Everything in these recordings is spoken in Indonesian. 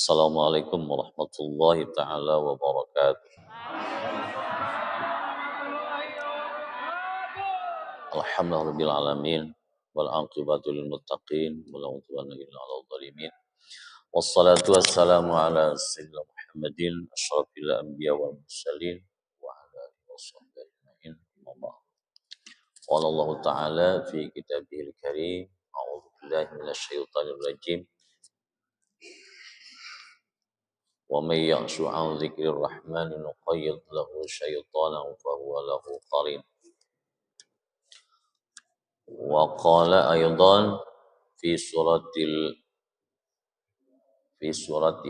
Assalamualaikum warahmatullahi taala wabarakatuh. Alhamdulillahirabbil alamin wal aqibatu lil muttaqin wala udwana illa 'alal zalimin. Wassalatu wassalamu ala sayyidina Muhammadin asyrafil anbiya wal mursalin wa ala alihi washabbihi ajmain. Qala Allah ta'ala fi kitabihil karim, a'udzu billahi minasyaitonir rajim. Wa may ya'shu 'an dzikrir rahmani nuqayyid lahu syaitanan fa huwa lahu qarin. Wa qala aydan fi surati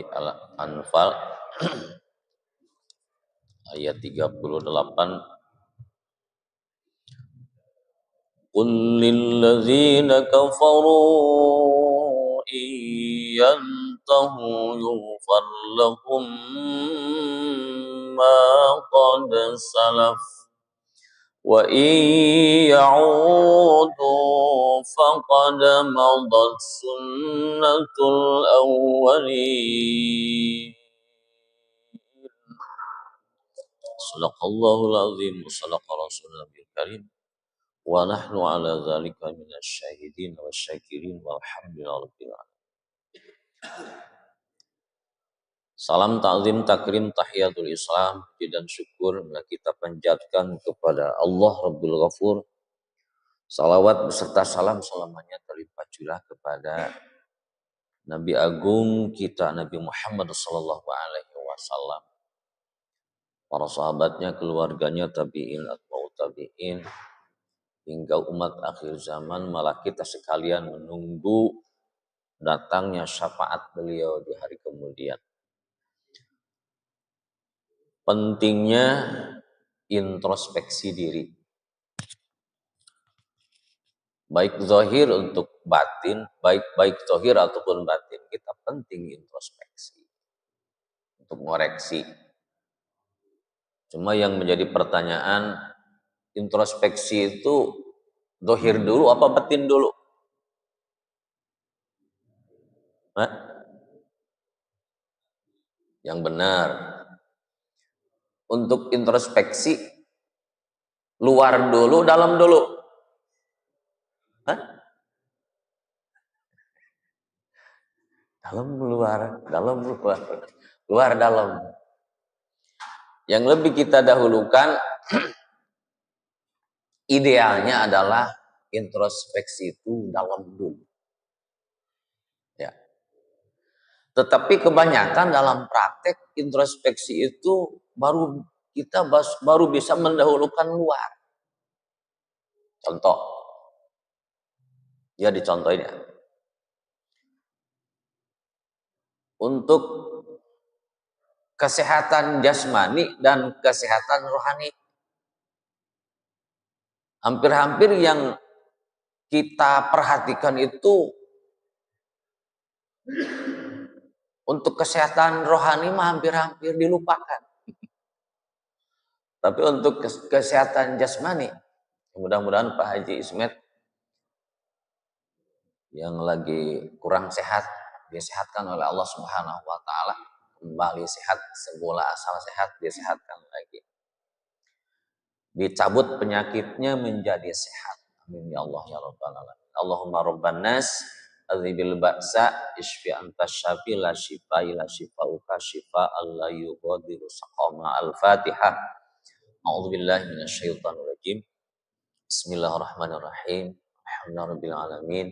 Al-Anfal ayat 38, Qul lil ladzina kafaru iyantahu yughfar lahum ma qad salaf wa ya'udu faqad madat sunnatul awwalin. Sadaqallahul azim wa sadaqa rasulul karim wa nahnu ala dzalika minasyahidin wasyakirin walhamdulillahirabbil alamin. Salam takzim takrim tahiyatul Islam, puji dan syukur kita panjatkan kepada Allah Rabbul Ghafur. Salawat beserta salam selamanya terlimpah curah kepada Nabi Agung kita Nabi Muhammad sallallahu alaihi wasallam, para sahabatnya, keluarganya, tabi'in, atba'ut tabi'in, hingga umat akhir zaman, malah kita sekalian menunggu datangnya syafaat beliau di hari kemudian. Pentingnya introspeksi diri, baik zahir untuk batin, baik zahir ataupun batin, kita penting introspeksi untuk mengoreksi. Cuma yang menjadi pertanyaan, introspeksi itu zahir dulu apa batin dulu? Yang benar, untuk introspeksi luar dulu, dalam dulu. Dalam luar, dalam luar, luar dalam. Yang lebih kita dahulukan idealnya adalah introspeksi itu dalam dulu. Ya. Tetapi kebanyakan dalam praktek introspeksi itu kita baru bisa mendahulukan luar. Contoh, ya dicontohin ya. Untuk kesehatan jasmani dan kesehatan rohani, hampir-hampir yang kita perhatikan itu untuk kesehatan rohani mah hampir-hampir dilupakan. Tapi untuk kesehatan jasmani, mudah-mudahan Pak Haji Ismet yang lagi kurang sehat disehatkan oleh Allah Subhanahu wa taala, kembali sehat, semula asal sehat disehatkan lagi. Dicabut penyakitnya menjadi sehat. Amin ya Allah ya rabbal alamin. Allahumma rabban nas adzibil ba'sa isfi anta syafi la syifa illa syifauka syifaan la yughadiru saqama. Al-Fatihah. A'udzubillahi minasyaitonir rajim. Bismillahirrahmanirrahim. Alhamdulillahirabbil alamin.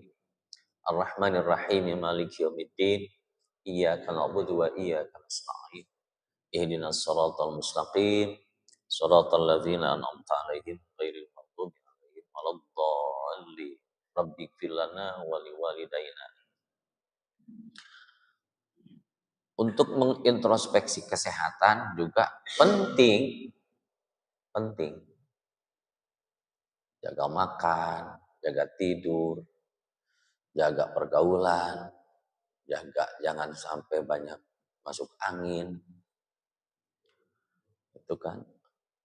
Ar-Rahmanir Rahim, Maliki Yaumiddin. Iyyaka na'budu wa iyyaka nasta'in. Ihdinas siratal mustaqim. Shiratal ladzina an'amta 'alaihim ghairil maghdubi 'alaihim waladdallin. Rabbighfir lana wa liwalidayna. Untuk mengintrospeksi kesehatan juga penting. Jaga makan, jaga tidur, jaga pergaulan, jangan sampai banyak masuk angin. Itu kan.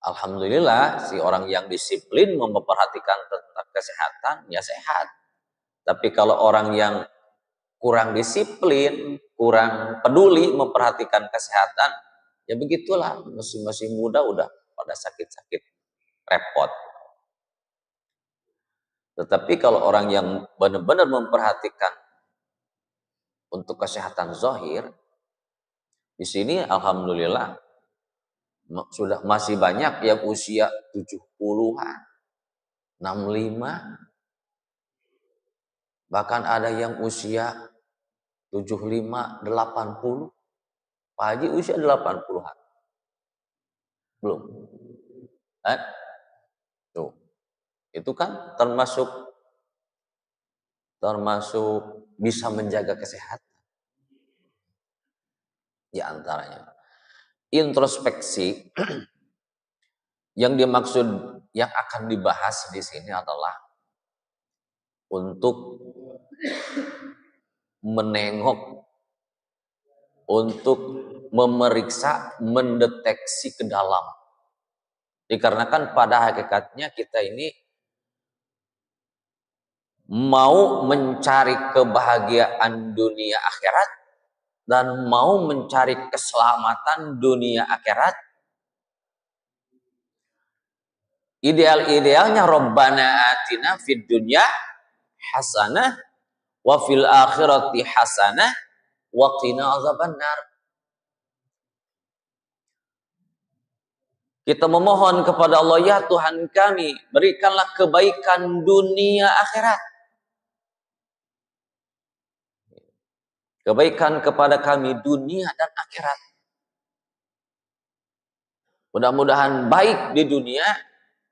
Alhamdulillah si orang yang disiplin memperhatikan tentang kesehatan ya sehat. Tapi kalau orang yang kurang disiplin, kurang peduli memperhatikan kesehatan, ya begitulah masih muda udah pada sakit-sakit repot. Tetapi kalau orang yang benar-benar memperhatikan untuk kesehatan zahir, di sini alhamdulillah sudah masih banyak yang usia 70-an, 65, bahkan ada yang usia 75, 80. Pak Haji usia 80-an. Belum. Tuh. Itu kan termasuk bisa menjaga kesehatan. Di antaranya introspeksi yang dimaksud yang akan dibahas di sini adalah untuk menengok, untuk memeriksa, mendeteksi ke dalam. Dikarenakan pada hakikatnya kita ini mau mencari kebahagiaan dunia akhirat dan mau mencari keselamatan dunia akhirat. Ideal-idealnya Rabbana atina fid dunya hasanah wa fil akhirati hasanah wa qina azabannar. Kita memohon kepada Allah, ya Tuhan kami, berikanlah kebaikan dunia akhirat. Kebaikan kepada kami dunia dan akhirat. Mudah-mudahan baik di dunia,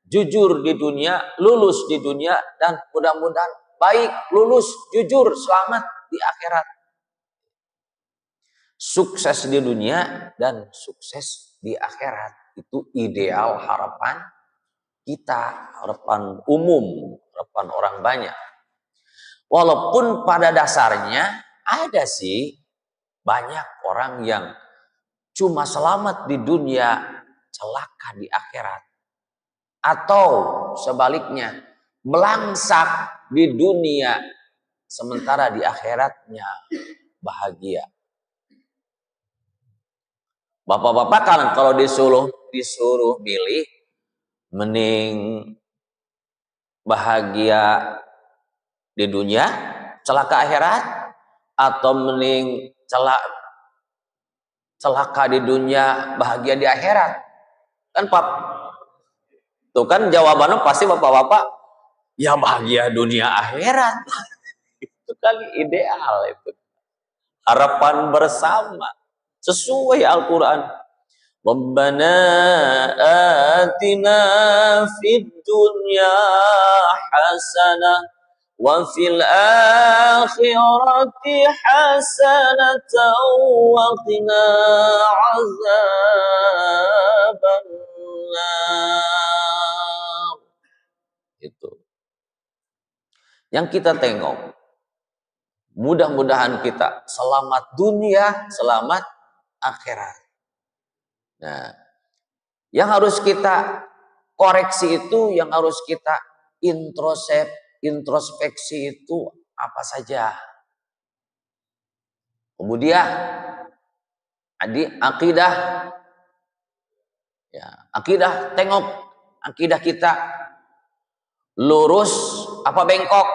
jujur di dunia, lulus di dunia, dan mudah-mudahan baik, lulus, jujur, selamat di akhirat. Sukses di dunia dan sukses di akhirat. Itu ideal harapan kita, harapan umum, harapan orang banyak. Walaupun pada dasarnya ada sih banyak orang yang cuma selamat di dunia, celaka di akhirat. Atau sebaliknya, melangsak di dunia, sementara di akhiratnya bahagia. Bapak-bapak kan kalau disuruh milih, mending bahagia di dunia, celaka akhirat, atau mending celaka di dunia, bahagia di akhirat. Kan Pak, tuh kan jawabannya pasti bapak-bapak, ya bahagia dunia akhirat. Itu kan ideal itu. Harapan bersama sesuai Al-Qur'an. Rabbana atina fid dunya hasanah wa fil akhirati hasanatan wa qina azabannar. Itu yang kita tengok. Mudah-mudahan kita selamat dunia, selamat akhirat. Nah, yang harus kita koreksi itu, yang harus kita introspeksi itu apa saja. Kemudian akidah, ya akidah, tengok akidah kita lurus apa bengkok.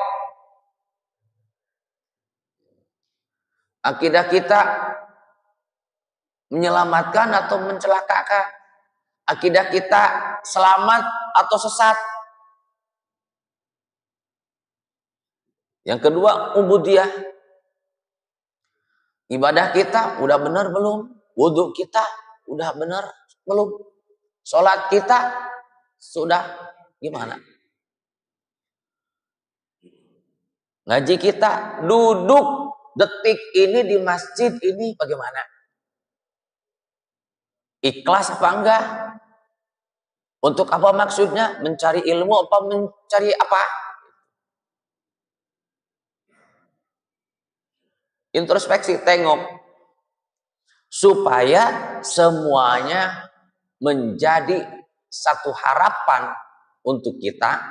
Akidah kita menyelamatkan atau mencelakakan. Akidah kita selamat atau sesat. Yang kedua, ubudiyah. Ibadah kita udah benar belum? Wudhu kita udah benar belum? Sholat kita sudah gimana? Ngaji kita duduk detik ini di masjid ini bagaimana? Ikhlas apa enggak? Untuk apa maksudnya? Mencari ilmu apa mencari apa? Introspeksi, tengok. Supaya semuanya menjadi satu harapan untuk kita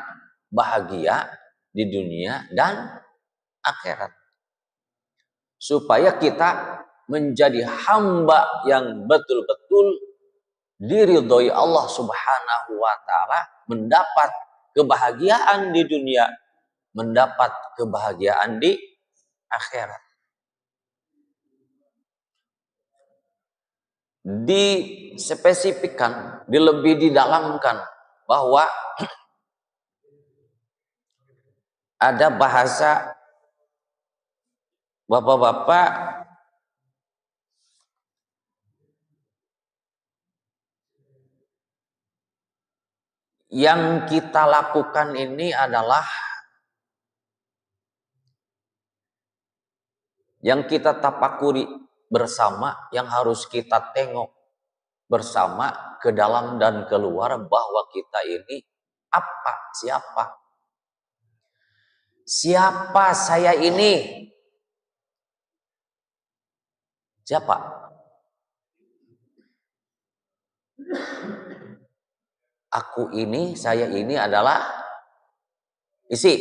bahagia di dunia dan akhirat. supaya kita menjadi hamba yang betul-betul diridhoi Allah Subhanahu wa taala, mendapat kebahagiaan di dunia, mendapat kebahagiaan di akhirat. Dispesifikkan, lebih didalamkan bahwa ada bahasa bapak-bapak yang kita lakukan ini adalah yang kita tapakuri bersama, yang harus kita tengok bersama ke dalam dan keluar, bahwa kita ini apa, siapa saya ini, siapa? Aku ini, saya ini adalah isi.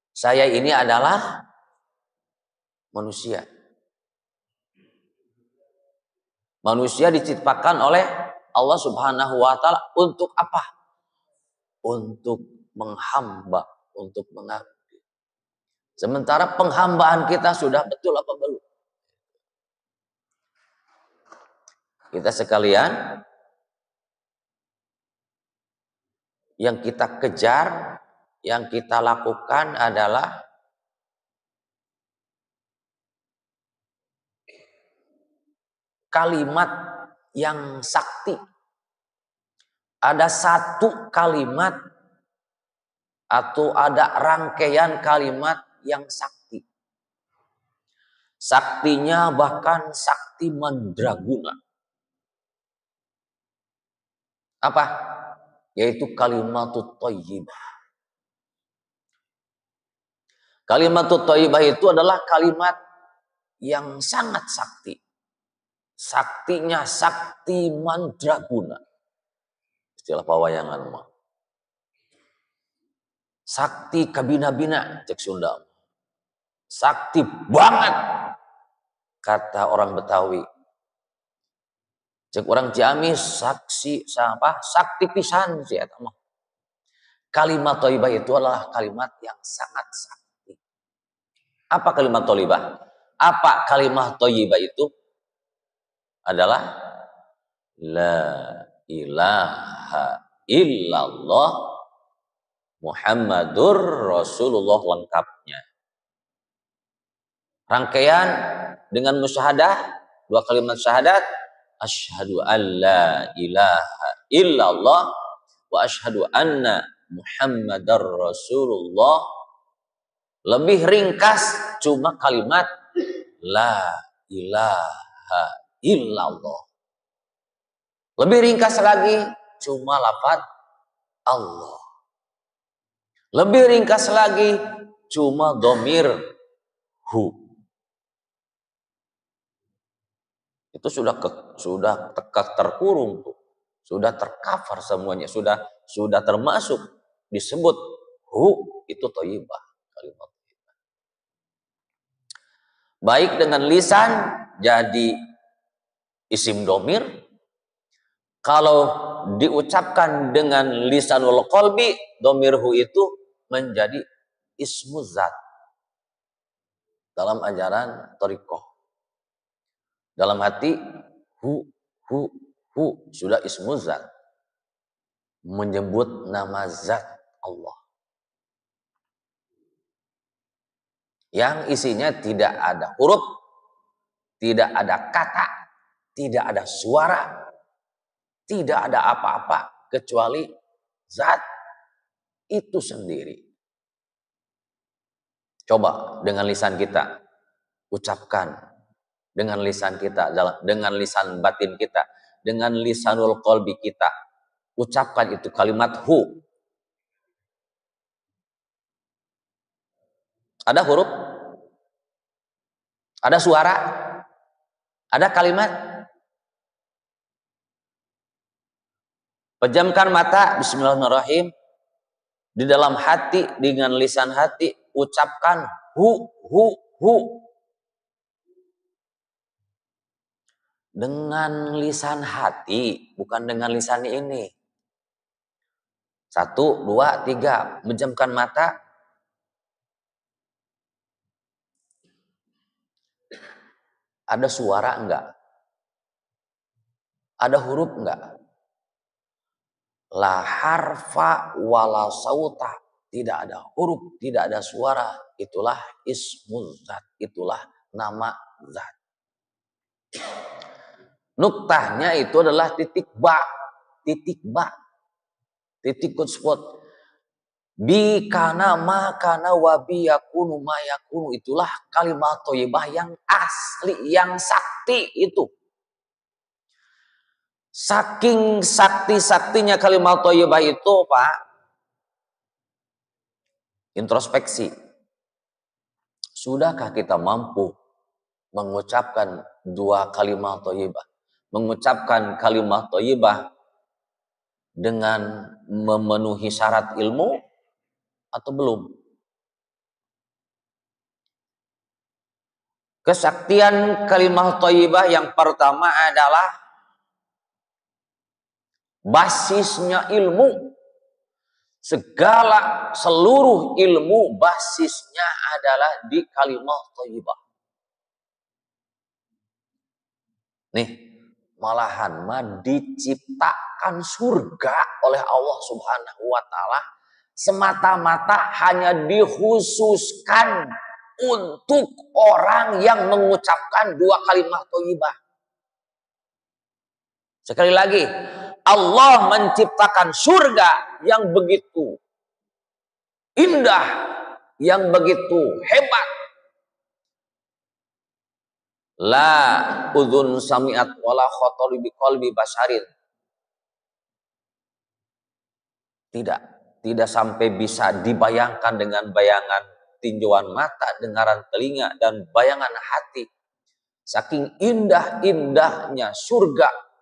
Saya ini adalah manusia. Manusia diciptakan oleh Allah Subhanahu wa taala untuk apa? Untuk menghamba, untuk mengabdi. Sementara penghambaan kita sudah betul apa belum? Kita sekalian, yang kita kejar, yang kita lakukan adalah kalimat yang sakti. Ada satu kalimat atau ada rangkaian kalimat yang sakti. Saktinya bahkan sakti mandraguna. Apa? Yaitu kalimatut thayyibah. Kalimatut thayyibah itu adalah kalimat yang sangat sakti. Saktinya sakti mandraguna. Istilah pawayangan mah. Sakti kabina-bina cek Sunda. Sakti banget kata orang Betawi. Cek orang Ciamis saksi apa? Sakti pisan sih eta mah. Kalimat thayyibah itu adalah kalimat yang sangat sakti. Apa kalimat thayyibah? Apa kalimat thayyibah itu? Adalah la ilaha illallah Muhammadur Rasulullah lengkapnya. Rangkaian dengan musyahadah, dua kalimat syahadat, asyhadu an la ilaha illallah wa asyhadu anna Muhammadar Rasulullah. Lebih ringkas cuma kalimat la ilaha illallah. Lebih ringkas lagi cuma lafaz Allah. Lebih ringkas lagi cuma domir hu. Itu sudah terkurung tuh. Sudah tercover semuanya, sudah termasuk disebut hu, itu thayyibah, kalimat thayyibah. Baik dengan lisan jadi isim domir. Kalau diucapkan dengan lisanul qalbi, domirhu itu menjadi ismu zat. Dalam ajaran thariqah. Dalam hati, hu, sudah ismu zat. Menyebut nama zat Allah. Yang isinya tidak ada huruf, tidak ada kata, tidak ada suara, tidak ada apa-apa kecuali zat itu sendiri. Coba dengan lisan kita ucapkan, dengan lisan kita, dengan lisan batin kita, dengan lisanul qalbi kita ucapkan itu kalimat hu. Ada huruf? Ada suara? Ada kalimat? Pejamkan mata, bismillahirrahmanirrahim. Di dalam hati, dengan lisan hati, ucapkan hu. Dengan lisan hati, bukan dengan lisan ini. 1, 2, 3. Menjamkan mata. Ada suara enggak? Ada huruf enggak? La harfa wala sauta. Tidak ada huruf, tidak ada suara. Itulah ismul zat. Itulah nama zat. Nuktahnya itu adalah titik ba. Titik ba. Titik spot. Bi kana ma kana wa bi yakunu ma yakunu. Itulah kalimat thayyibah yang asli, yang sakti itu. Saking sakti-saktinya kalimat thayyibah itu, Pak, introspeksi. Sudahkah kita mampu mengucapkan 2 kalimat thayyibah? Mengucapkan kalimat thayyibah dengan memenuhi syarat ilmu atau belum? Kesaktian kalimat thayyibah yang pertama adalah basisnya ilmu. Seluruh ilmu basisnya adalah di kalimat thayyibah. Nih, malahan diciptakan surga oleh Allah Subhanahu wa taala semata-mata hanya dikhususkan untuk orang yang mengucapkan 2 kalimat thayyibah. Sekali lagi, Allah menciptakan surga yang begitu indah, yang begitu hebat. La udhun sami'at wala khatari bi qalbi basharin. Tidak sampai bisa dibayangkan dengan bayangan tinjauan mata, dengaran telinga, dan bayangan hati. Saking indah-indahnya surga,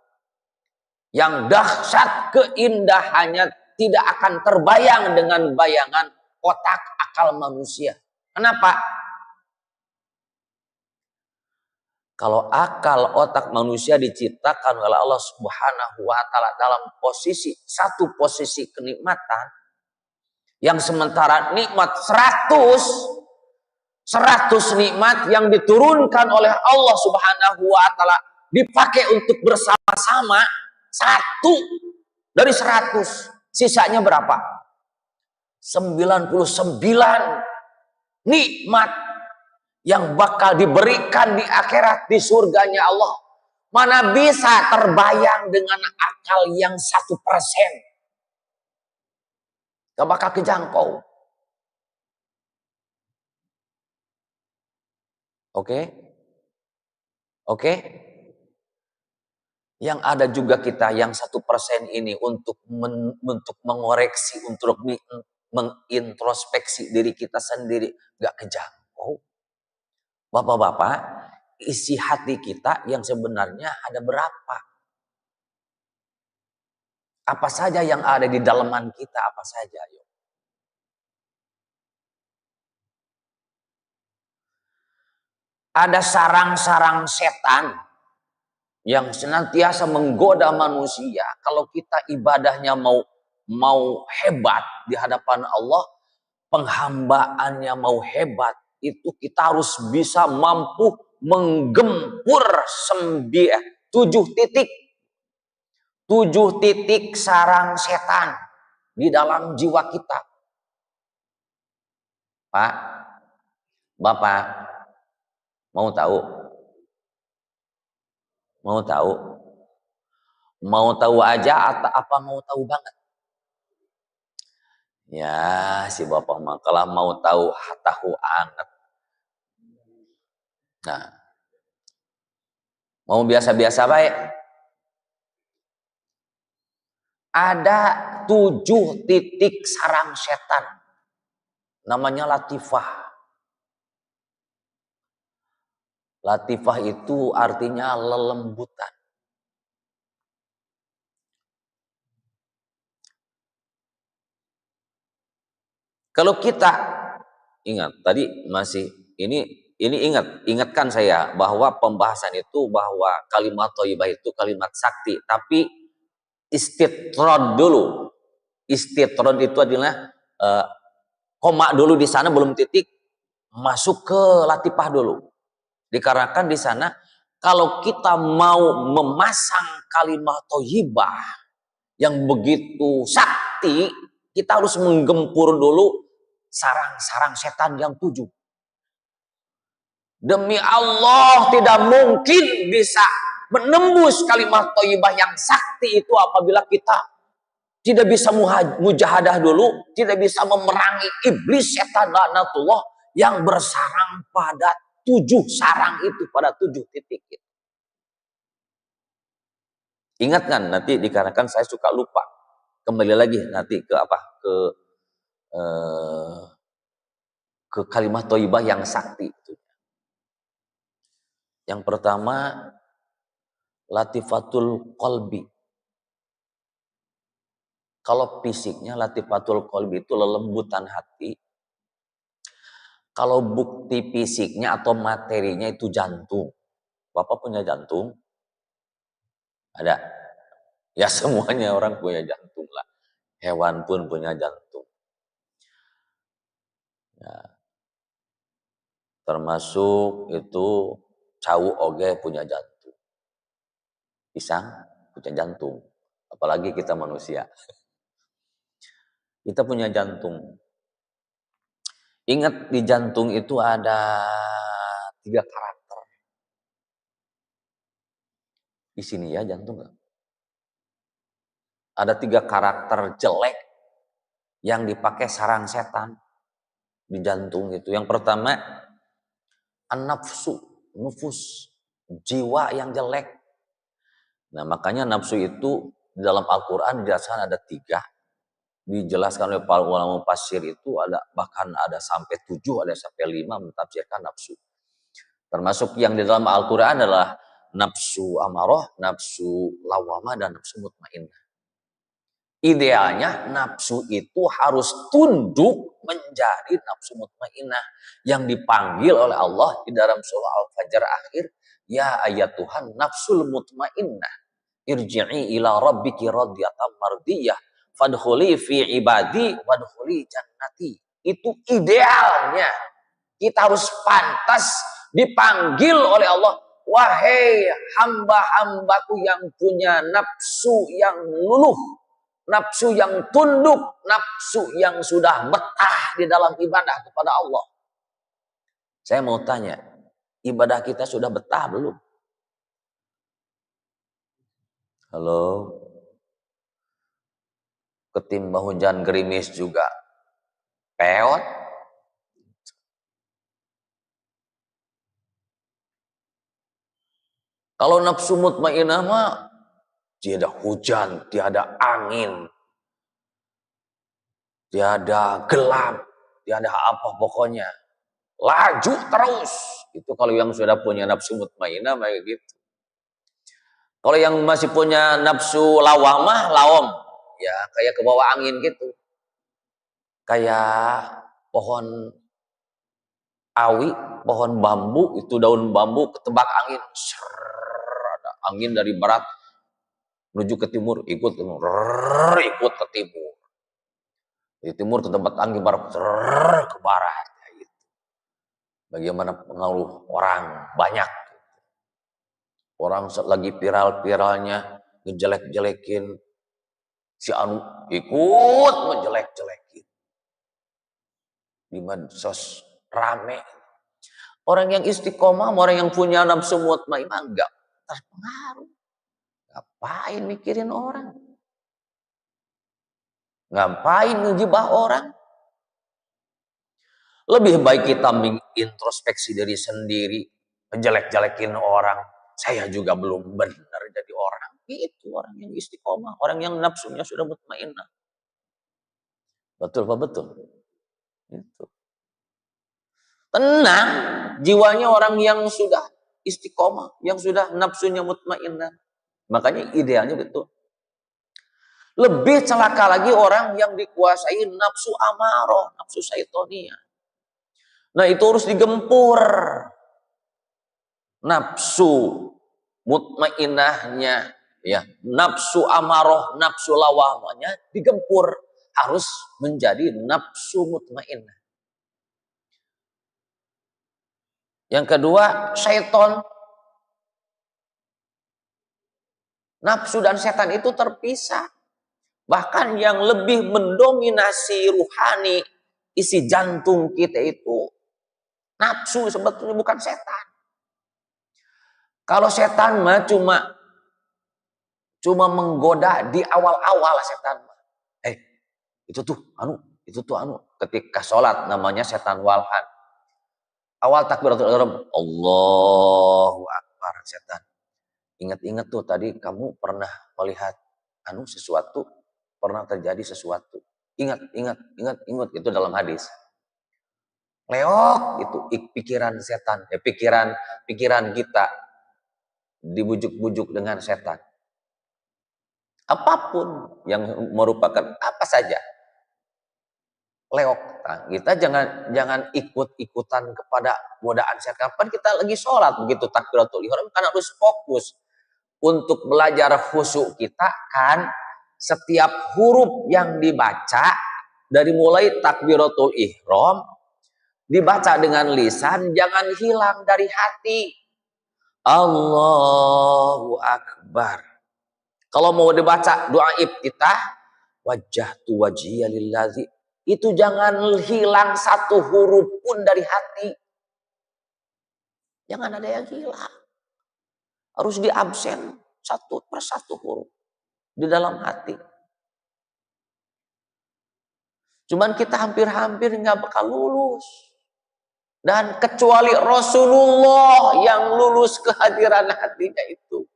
yang dahsyat keindahannya tidak akan terbayang dengan bayangan otak akal manusia. Kenapa? Kalau akal otak manusia diciptakan oleh Allah Subhanahu wa taala dalam satu posisi kenikmatan, yang sementara nikmat 100 nikmat yang diturunkan oleh Allah Subhanahu wa taala dipakai untuk bersama-sama 1 dari 100. Sisanya berapa? 99 nikmat yang bakal diberikan di akhirat, di surganya Allah. Mana bisa terbayang dengan akal yang 1%. Gak bakal kejangkau. Oke? Yang ada juga kita yang 1% ini untuk mengoreksi, untuk mengintrospeksi diri kita sendiri, gak kejangkau. Bapak-bapak, isi hati kita yang sebenarnya ada berapa? Apa saja yang ada di dalaman kita, apa saja? Yuk. Ada sarang-sarang setan yang senantiasa menggoda manusia. Kalau kita ibadahnya mau hebat di hadapan Allah, penghambaannya mau hebat, itu kita harus bisa mampu menggempur 7 titik. 7 titik sarang setan di dalam jiwa kita. Pak, Bapak, mau tahu? Mau tahu? Mau tahu aja atau apa mau tahu banget? Ya, si Bapak mah kalau mau tahu anget. Nah, mau biasa-biasa baik. Ada 7 titik sarang setan. Namanya latifah. Latifah itu artinya lelembutan. Kalau kita ingat tadi masih ini Ini ingatkan saya bahwa pembahasan itu bahwa kalimat thayyibah itu kalimat sakti, tapi istitrad dulu. Istitrad itu adalah koma dulu di sana belum titik, masuk ke latifah dulu. Dikarenakan di sana kalau kita mau memasang kalimat thayyibah yang begitu sakti, kita harus menggempur dulu sarang-sarang setan yang 7. Demi Allah tidak mungkin bisa menembus kalimat thayyibah yang sakti itu apabila kita tidak bisa mujahadah dulu, tidak bisa memerangi iblis setan laknatullah yang bersarang pada 7 sarang itu, pada 7 titik itu. Ingat kan, nanti dikarenakan saya suka lupa. Kembali lagi nanti ke apa? Ke kalimat thayyibah yang sakti itu. Yang pertama, latifatul qalbi. Kalau fisiknya latifatul qalbi itu lelembutan hati. Kalau bukti fisiknya atau materinya itu jantung. Bapak punya jantung? Ada? Ya semuanya orang punya jantung lah. Hewan pun punya jantung. Ya. Termasuk itu cau oge punya jantung. Pisang punya jantung. Apalagi kita manusia. Kita punya jantung. Ingat di jantung itu ada 3 karakter. Di sini ya jantung gak? Ada 3 karakter jelek yang dipakai sarang setan di jantung itu. Yang pertama, an-nafsu, nufus, jiwa yang jelek. Nah makanya nafsu itu di dalam Al-Quran dijelaskan ada 3. Dijelaskan oleh para ulama mufassir itu ada bahkan ada sampai 7, ada sampai 5 mentafsirkan nafsu. Termasuk yang di dalam Al-Quran adalah nafsu amarah, nafsu lawamah, dan nafsu mutmainnah. Idealnya nafsu itu harus tunduk menjadi nafsu mutmainnah yang dipanggil oleh Allah di dalam surah Al-Fajr akhir, ya ayat Tuhan nafsul mutmainnah irji'i ila rabbiki radiyatan mardiyah fadkhuli fi ibadi wadkhuli jannati. Itu idealnya. Kita harus pantas dipanggil oleh Allah, wahai hamba-hambaku yang punya nafsu yang luluh, nafsu yang tunduk, nafsu yang sudah betah di dalam ibadah kepada Allah. Saya mau tanya, ibadah kita sudah betah belum? Halo? Ketimbang hujan gerimis juga peot. Kalau nafsu mutmainnah mah tiada hujan, tiada angin, tiada gelap, tiada apa pokoknya. Laju terus. Itu kalau yang sudah punya nafsu mutmainnah kayak gitu. Kalau yang masih punya nafsu lawamah, lawam. Ya kayak ke bawah angin gitu. Kayak pohon awi, pohon bambu, itu daun bambu ketebak angin. Ada angin dari barat menuju ke timur, ikut ke timur. Di timur ketebak angin barat, ke barat. Gitu. Bagaimana pengaruh orang banyak. Orang lagi viral-viralnya ngejelek-jelekin si anu, ikut menjelek-jelekin. Di medsos rame. Orang yang istiqomah, orang yang punya nafsu mutmainnah enggak terpengaruh. Ngapain mikirin orang? Ngapain ngejibah orang? Lebih baik kita mengintrospeksi diri sendiri, menjelek-jelekin orang. Saya juga belum benar jadi orang. Itu orang yang istiqomah, orang yang nafsunya sudah mutmainnah. Betul Pak, betul. Itu. Tenang, jiwanya orang yang sudah istiqomah, yang sudah nafsunya mutmainnah. Makanya idealnya betul. Lebih celaka lagi orang yang dikuasai nafsu amarah, nafsu syaitoniyah. Nah itu harus digempur. Nafsu mutmainnahnya, ya, nafsu amaroh, nafsu lawamanya digempur, harus menjadi nafsu mutmainnah. Yang kedua, syaiton. Nafsu dan setan itu terpisah. Bahkan yang lebih mendominasi ruhani, isi jantung kita itu nafsu, sebetulnya bukan setan. Kalau setan mah cuma menggoda di awal-awal setan. Itu tuh ketika sholat namanya setan walhan. Awal takbiratul ihram, Allahu Akbar, setan. Ingat-ingat tuh tadi kamu pernah melihat sesuatu, pernah terjadi sesuatu. Ingat itu dalam hadis. Leok itu pikiran setan, pikiran kita dibujuk-bujuk dengan setan. Apapun yang merupakan apa saja. Leok. Nah, kita jangan ikut-ikutan kepada godaan setan. Kapan kita lagi sholat begitu takbiratul ihram kan harus fokus untuk belajar khusyuk kita kan, setiap huruf yang dibaca dari mulai takbiratul ihram dibaca dengan lisan, jangan hilang dari hati. Allahu Akbar. Kalau mau dibaca doa iftitah, wajjahtu wajhiya lillazi, itu jangan hilang satu huruf pun dari hati. Jangan ada yang hilang. Harus diabsen satu persatu huruf di dalam hati. Cuman kita hampir-hampir nggak bakal lulus. Dan kecuali Rasulullah yang lulus kehadiran hatinya itu.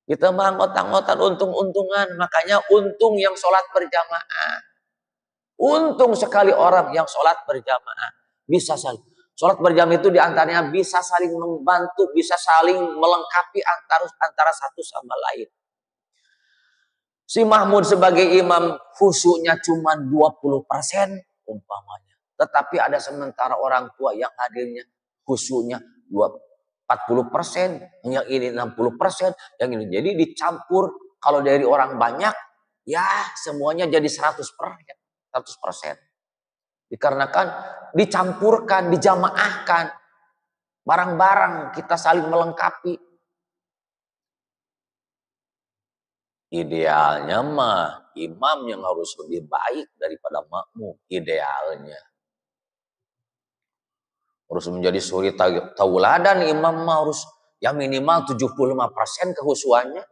Kita mah ngotak-ngotak untung-untungan. Makanya untung yang sholat berjamaah. Untung sekali orang yang sholat berjamaah. Bisa saling. Sholat berjamaah itu diantaranya bisa saling membantu, bisa saling melengkapi antara satu sama lain. Si Mahmud sebagai imam khusyuknya cuma 20% umpamanya. Tetapi ada sementara orang tua yang hadirnya khusyuknya 40%, yang ini 60%, yang ini. Jadi dicampur, kalau dari orang banyak, ya semuanya jadi 100%. Dikarenakan dicampurkan, dijamaahkan, barang-barang kita saling melengkapi. Idealnya mah imam yang harus lebih baik daripada makmum, idealnya. Harus menjadi suri tauladan, imam mah harus yang minimal 75% kehusuannya.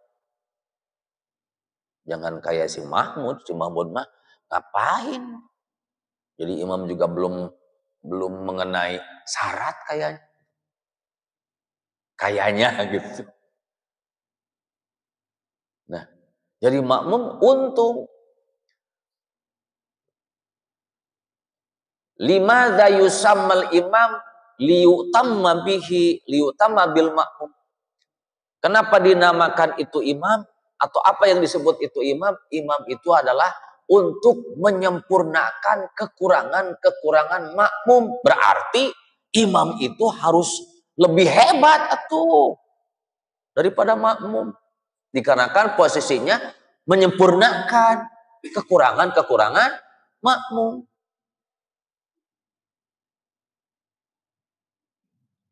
Jangan kayak si Mahmud mah ngapain? Jadi imam juga belum mengenai syarat kayaknya gitu. Nah, jadi makmum untung. Limadza yusammal imam liyutamma bil makmum. Kenapa dinamakan itu imam atau apa yang disebut itu imam? Imam itu adalah untuk menyempurnakan kekurangan makmum. Berarti imam itu harus lebih hebat daripada makmum. Dikarenakan posisinya menyempurnakan kekurangan makmum.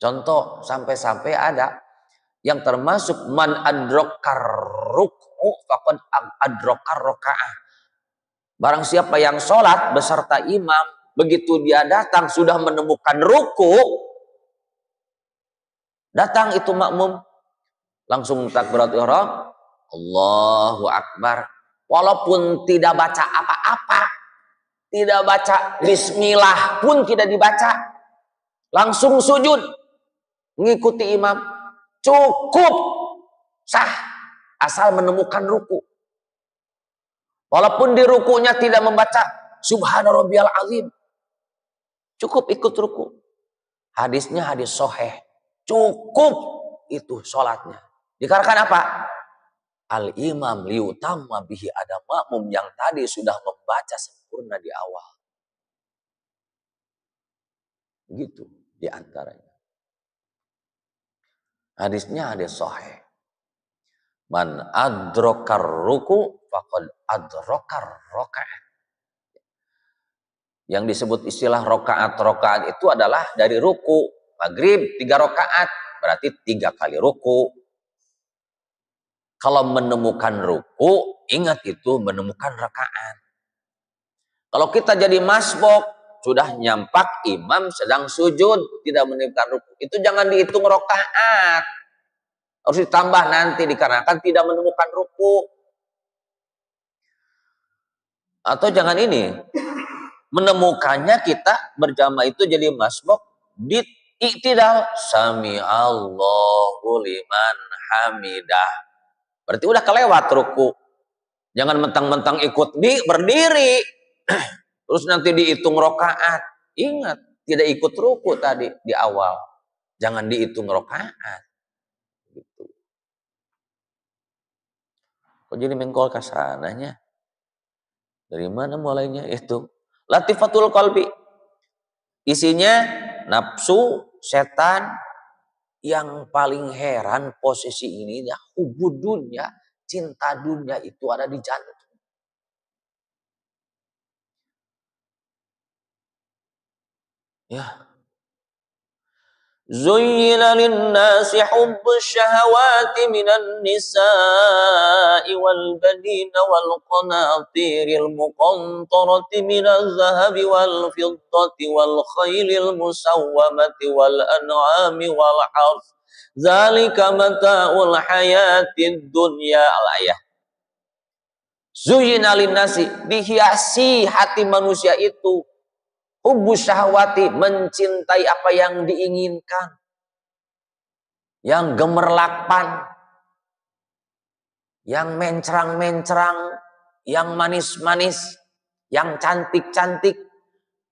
Contoh, sampai-sampai ada yang termasuk man adrokar ruk'u faqad adrokar roka'ah. Barang siapa yang sholat beserta imam, begitu dia datang sudah menemukan ruku, datang itu makmum, langsung takbiratul ihram, Allahu Akbar. Walaupun tidak baca apa-apa, tidak baca bismillah pun tidak dibaca, langsung sujud mengikuti imam, cukup sah asal menemukan ruku. Walaupun di rukunya tidak membaca Subhana rabbiyal azim, cukup ikut ruku. Hadisnya hadis sahih, cukup itu sholatnya. Dikarenakan apa? Al imam liutamma bihi, ada makmum yang tadi sudah membaca sempurna di awal. Gitu di antaranya. Hadisnya hadis sahih. Man adrokar ruku faqad adrokar rakaat. Yang disebut istilah rokaat itu adalah dari ruku. Maghrib 3 rokaat, berarti 3 kali ruku. Kalau menemukan ruku, ingat itu menemukan rakaat. Kalau kita jadi masbuk, sudah nyampak imam sedang sujud, tidak menemukan ruku, itu jangan dihitung rokaat. Harus ditambah nanti dikarenakan tidak menemukan ruku. Atau jangan ini, menemukannya kita berjamaah itu jadi masbuk di iktidal. Sami Allahu liman hamidah. Berarti udah kelewat ruku. Jangan mentang-mentang ikut berdiri. Terus nanti dihitung rokaat. Ingat, tidak ikut ruku tadi di awal. Jangan dihitung rokaat. Gitu. Kok jadi mengkol ke sananya? Dari mana mulainya itu? Latifatul qalbi. Isinya nafsu, setan. Yang paling heran posisi ini ya hubud dunia, cinta dunia itu ada di jantung. Ya. Zuyyina lin-nasi hubbus syahawati minan nisa'i wal banina wal qanatiril muqantarati minaz zahabi wal fiddati wal khaylil musawwamati wal an'ami wal harth. Zalika mata'ul hayatid dunya. Al-ayah. Zuyyina lin-nasi, dihiasi hati manusia itu hubbus syahwati, mencintai apa yang diinginkan, yang gemerlapan, yang mencrang-mencrang, yang manis-manis, yang cantik-cantik.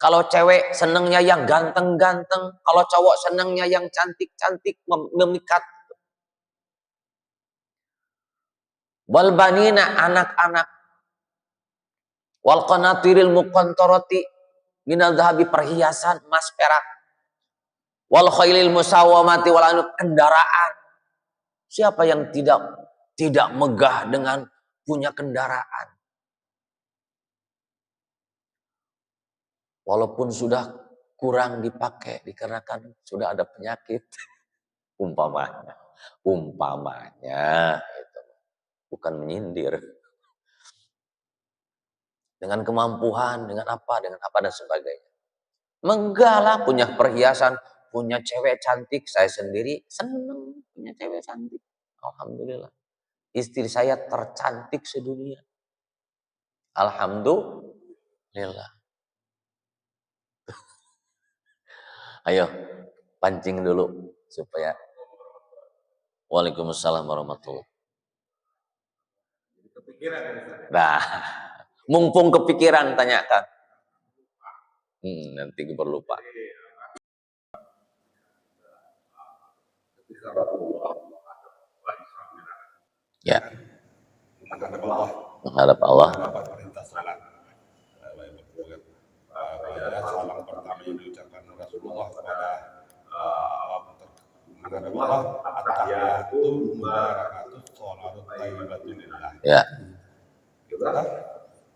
Kalau cewek senengnya yang ganteng-ganteng, kalau cowok senengnya yang cantik-cantik, memikat. Wal banina, anak-anak. Wal qanatiril muqantarati minal dhahabi, perhiasan emas perak. Wal khailil musawwamati wal anu, kendaraan. Siapa yang tidak megah dengan punya kendaraan? Walaupun sudah kurang dipakai dikarenakan sudah ada penyakit. Umpamanya itu bukan menyindir. Dengan kemampuan, dengan apa dan sebagainya. Megah lah, punya perhiasan, punya cewek cantik. Saya sendiri senang punya cewek cantik. Alhamdulillah. Istri saya tercantik sedunia. Alhamdulillah. Ayo, pancing dulu supaya. Waalaikumsalam warahmatullahi wabarakatuh. Nah, mumpung kepikiran tanyakan. Nanti berlupa. Ya. Menghadap Allah. Salam pertama yang diucapkan Rasulullah kepada menghadap Allah, at-tahiyatu mubarakatuh sholatu thayyibatulillah. Ya.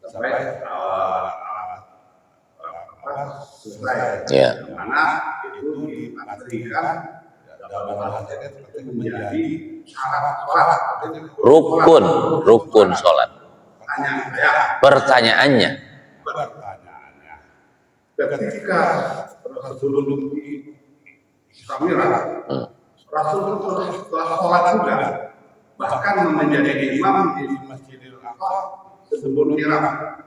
Sampai selesai. Ya. Mana itu dipastikan dalam bahasa seperti menjadi syarat sholat. Rukun sholat. Pertanyaannya. Ketika Rasulullah Isra Mi'raj, Rasulullah setelah sholat juga bahkan menjadi imam di Masjidil Aqsa sebelum Mi'raj.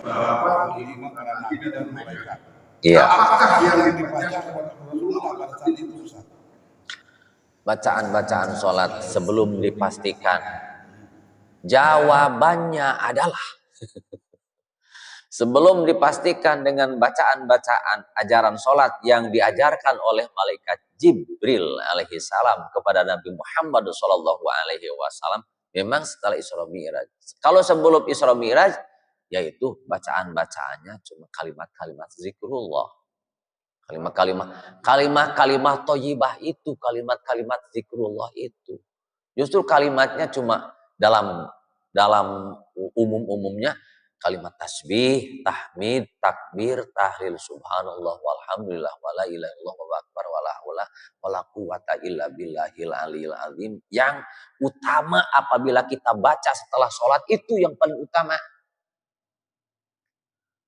Bahwa imam para nabi dan malaikat. Iya. Apakah yang dibaca Rasulullah pada saat itu? Bacaan-bacaan sholat sebelum dipastikan. Jawabannya adalah sebelum dipastikan dengan bacaan-bacaan ajaran sholat yang diajarkan oleh malaikat Jibril alaihi salam kepada Nabi Muhammad sallallahu alaihi wasallam, memang setelah Isra Mi'raj. Kalau sebelum Isra Mi'raj, yaitu bacaan-bacaannya cuma kalimat-kalimat zikrullah. Kalimat-kalimat thayyibah itu, kalimat-kalimat zikrullah itu. Justru kalimatnya cuma dalam dalam umum-umumnya kalimat tasbih, tahmid, takbir, tahlil, subhanallah, walhamdulillah, wala ilaha illallah, wallahu akbar, wala haula wala quwata illa billahil aliyil azim. Yang utama apabila kita baca setelah sholat itu yang paling utama.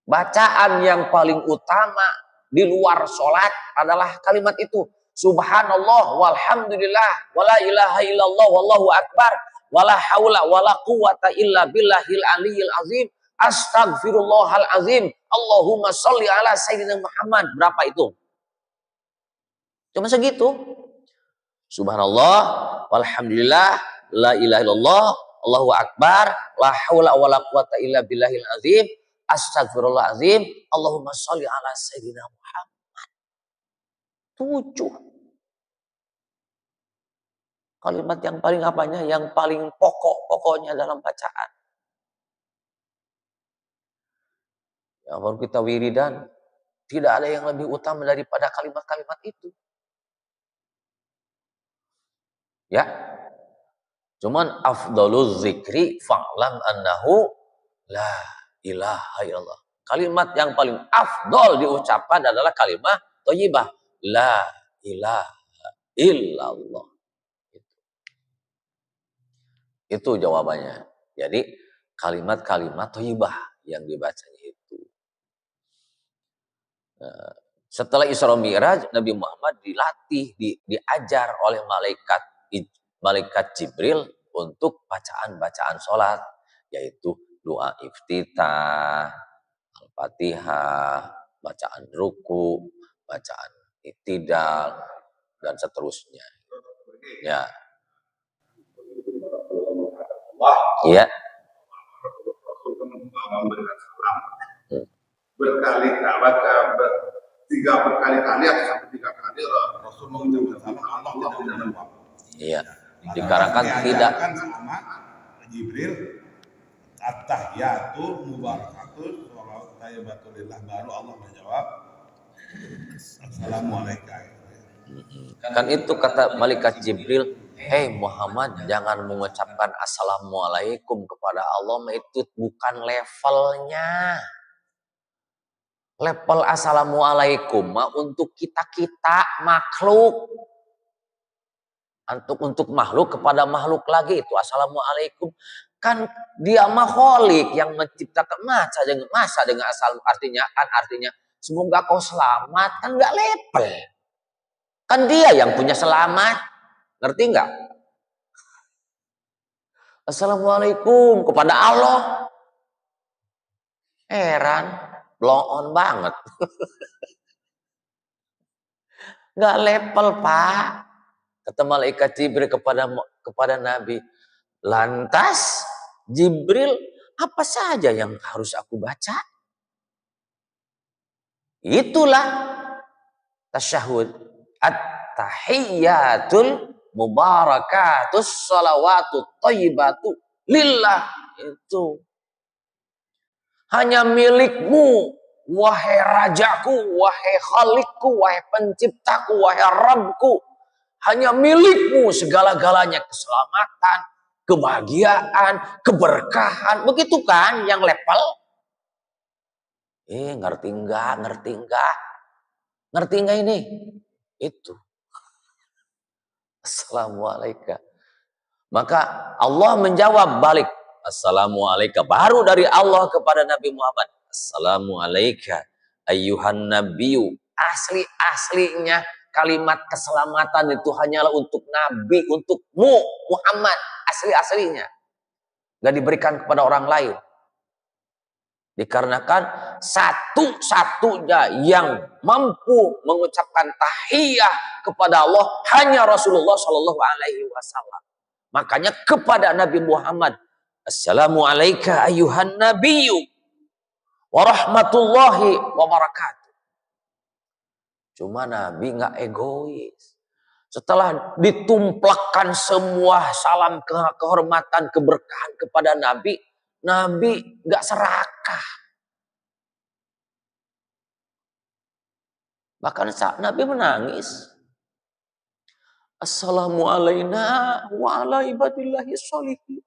Bacaan yang paling utama di luar sholat adalah kalimat itu. Subhanallah, walhamdulillah, wala ilaha illallah, wallahu akbar, wala haula wala quwata illa billahil aliyil azim, astagfirullahal azim, Allahumma sholli ala sayyidina Muhammad. Berapa itu? Cuma segitu. Subhanallah, walhamdulillah, la ilaha illallah, Allahu akbar, la haula wala quwata illa billahil azim, astagfirullahalazim, Allahumma sholli ala sayyidina Muhammad. 7 kalimat yang paling apanya? Yang paling pokoknya dalam bacaan. Ya, baru kita wiridan, tidak ada yang lebih utama daripada kalimat-kalimat itu. Ya. Cuman afdhaluz zikri fa'lam annahu la ilaha illallah. Kalimat yang paling afdol diucapkan adalah kalimat thayyibah, la ilaha illallah. Itu jawabannya. Jadi kalimat-kalimat thayyibah yang dibacanya itu. Setelah Isra Mi'raj, Nabi Muhammad dilatih, diajar oleh malaikat Jibril untuk bacaan-bacaan sholat, yaitu doa iftitah, Al-Fatihah, bacaan ruku, bacaan i'tidal, dan seterusnya. Ya. Iya. Berkali-kali atau sampai 3 kali Rasul mengucapkan salam, Allah tidak menjawab. Iya. Dikarenakan tidak sama Jibril, at-tahiyatu mubarakatuh sholawat thayyibatulillah, baru Allah menjawab assalamualaikum. Kan itu kata malaikat Jibril, hei Muhammad, jangan mengucapkan assalamualaikum kepada Allah, itu bukan levelnya. Level assalamualaikum untuk kita makhluk. Untuk makhluk kepada makhluk lagi itu assalamualaikum. Kan dia makhluk yang menciptakan masa dengan asal artinya semoga kau selamat, kan nggak level. Kan dia yang punya selamat, ngerti nggak? Assalamualaikum kepada Allah. Heran, blow on banget. Nggak level, Pak. Kata malaikat Jibril kepada Nabi, lantas Jibril, apa saja yang harus aku baca? Itulah tasyahud, at-tahiyyatul mubarakatus salawatut thayyibatu lillah. Itu hanya milikmu, wahai rajaku, wahai khalikku, wahai penciptaku, wahai Rabbku. Hanya milikmu segala-galanya, keselamatan, kebahagiaan, keberkahan. Begitu kan yang level? Ngerti enggak? Ngerti enggak ini? Itu. Assalamualaikum. Maka Allah menjawab balik, assalamualaikum. Baru dari Allah kepada Nabi Muhammad, assalamualaikum ayyuhan nabiyyu. Asli-aslinya kalimat keselamatan itu hanyalah untuk Nabi, untukmu Muhammad, asli-aslinya. Gak diberikan kepada orang lain. Dikarenakan satu-satunya yang mampu mengucapkan tahiyah kepada Allah hanya Rasulullah Shallallahu Alaihi Wasallam. Makanya kepada Nabi Muhammad, assalamualaikum ayyuhan nabiyyu warahmatullahi wabarakatuh. Cuma Nabi nggak egois. Setelah ditumplakkan semua salam kehormatan, keberkahan kepada Nabi, Nabi nggak serakah. Bahkan saat Nabi menangis. Assalamu alayna wa ala ibadillahi sholihin.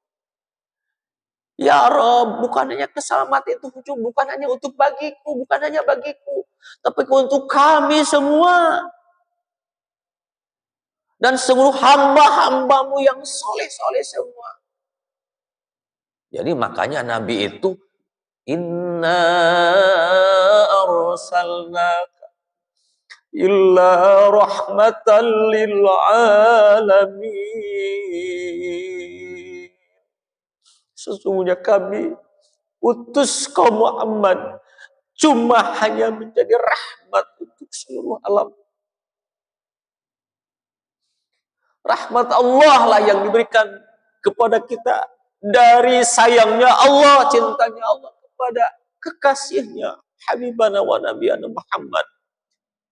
Ya Rob, bukan hanya keselamatan itu bukan hanya untuk bagiku, bukan hanya bagiku, tapi untuk kami semua. Dan seluruh hamba-hambamu yang soleh-soleh semua. Jadi makanya Nabi itu inna arsalnaka illa rahmatan lil alamin. Sesungguhnya kami utus kaum Muhammad cuma hanya menjadi rahmat untuk seluruh alam. Rahmat Allah lah yang diberikan kepada kita dari sayangnya Allah, cintanya Allah kepada kekasihnya Habibana wa Nabiyana Muhammad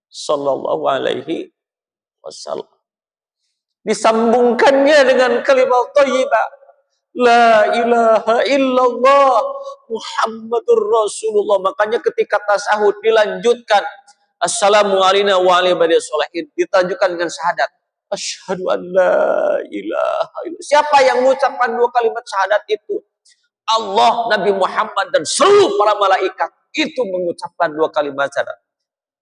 sallallahu alaihi wasallam. Disambungkannya dengan kalimat thayyibah la ilaha illallah Muhammadur Rasulullah. Makanya ketika tasahud dilanjutkan assalamu alayna wa ala ibadiyas sholihin, ditajukan dengan syahadat asyhadu an la ilaha illallah. Siapa yang mengucapkan dua kalimat syahadat itu? Allah, Nabi Muhammad, dan seluruh para malaikat itu mengucapkan dua kalimat syahadat.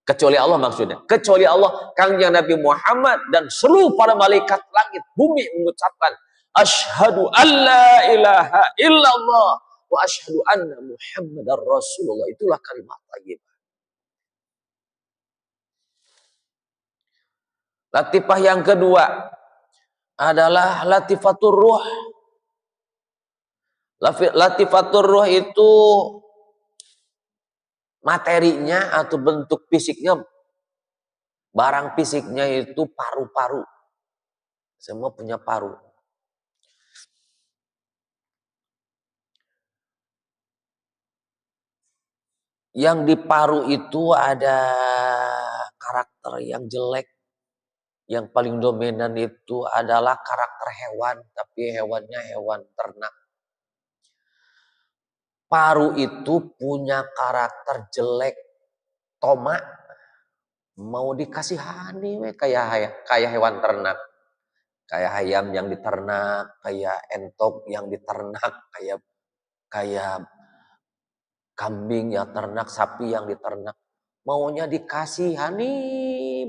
Kecuali Allah maksudnya. Kecuali Allah, Kangjeng Nabi Muhammad dan seluruh para malaikat langit bumi mengucapkan asyhadu an la ilaha illallah wa asyhadu anna Muhammadar Rasulullah. Itulah kalimat thayyibah. Latifah yang kedua adalah latifatur ruh. Latifatur ruh itu materinya atau bentuk fisiknya, barang fisiknya itu paru-paru. Semua punya paru. Yang di paru itu ada karakter yang jelek. Yang paling dominan itu adalah karakter hewan, tapi hewannya hewan ternak. Paru itu punya karakter jelek, toma, mau dikasihani kayak hewan ternak. Kayak ayam yang diternak, kayak entok yang diternak, kayak kambing yang ternak, sapi yang diternak. Maunya dikasihani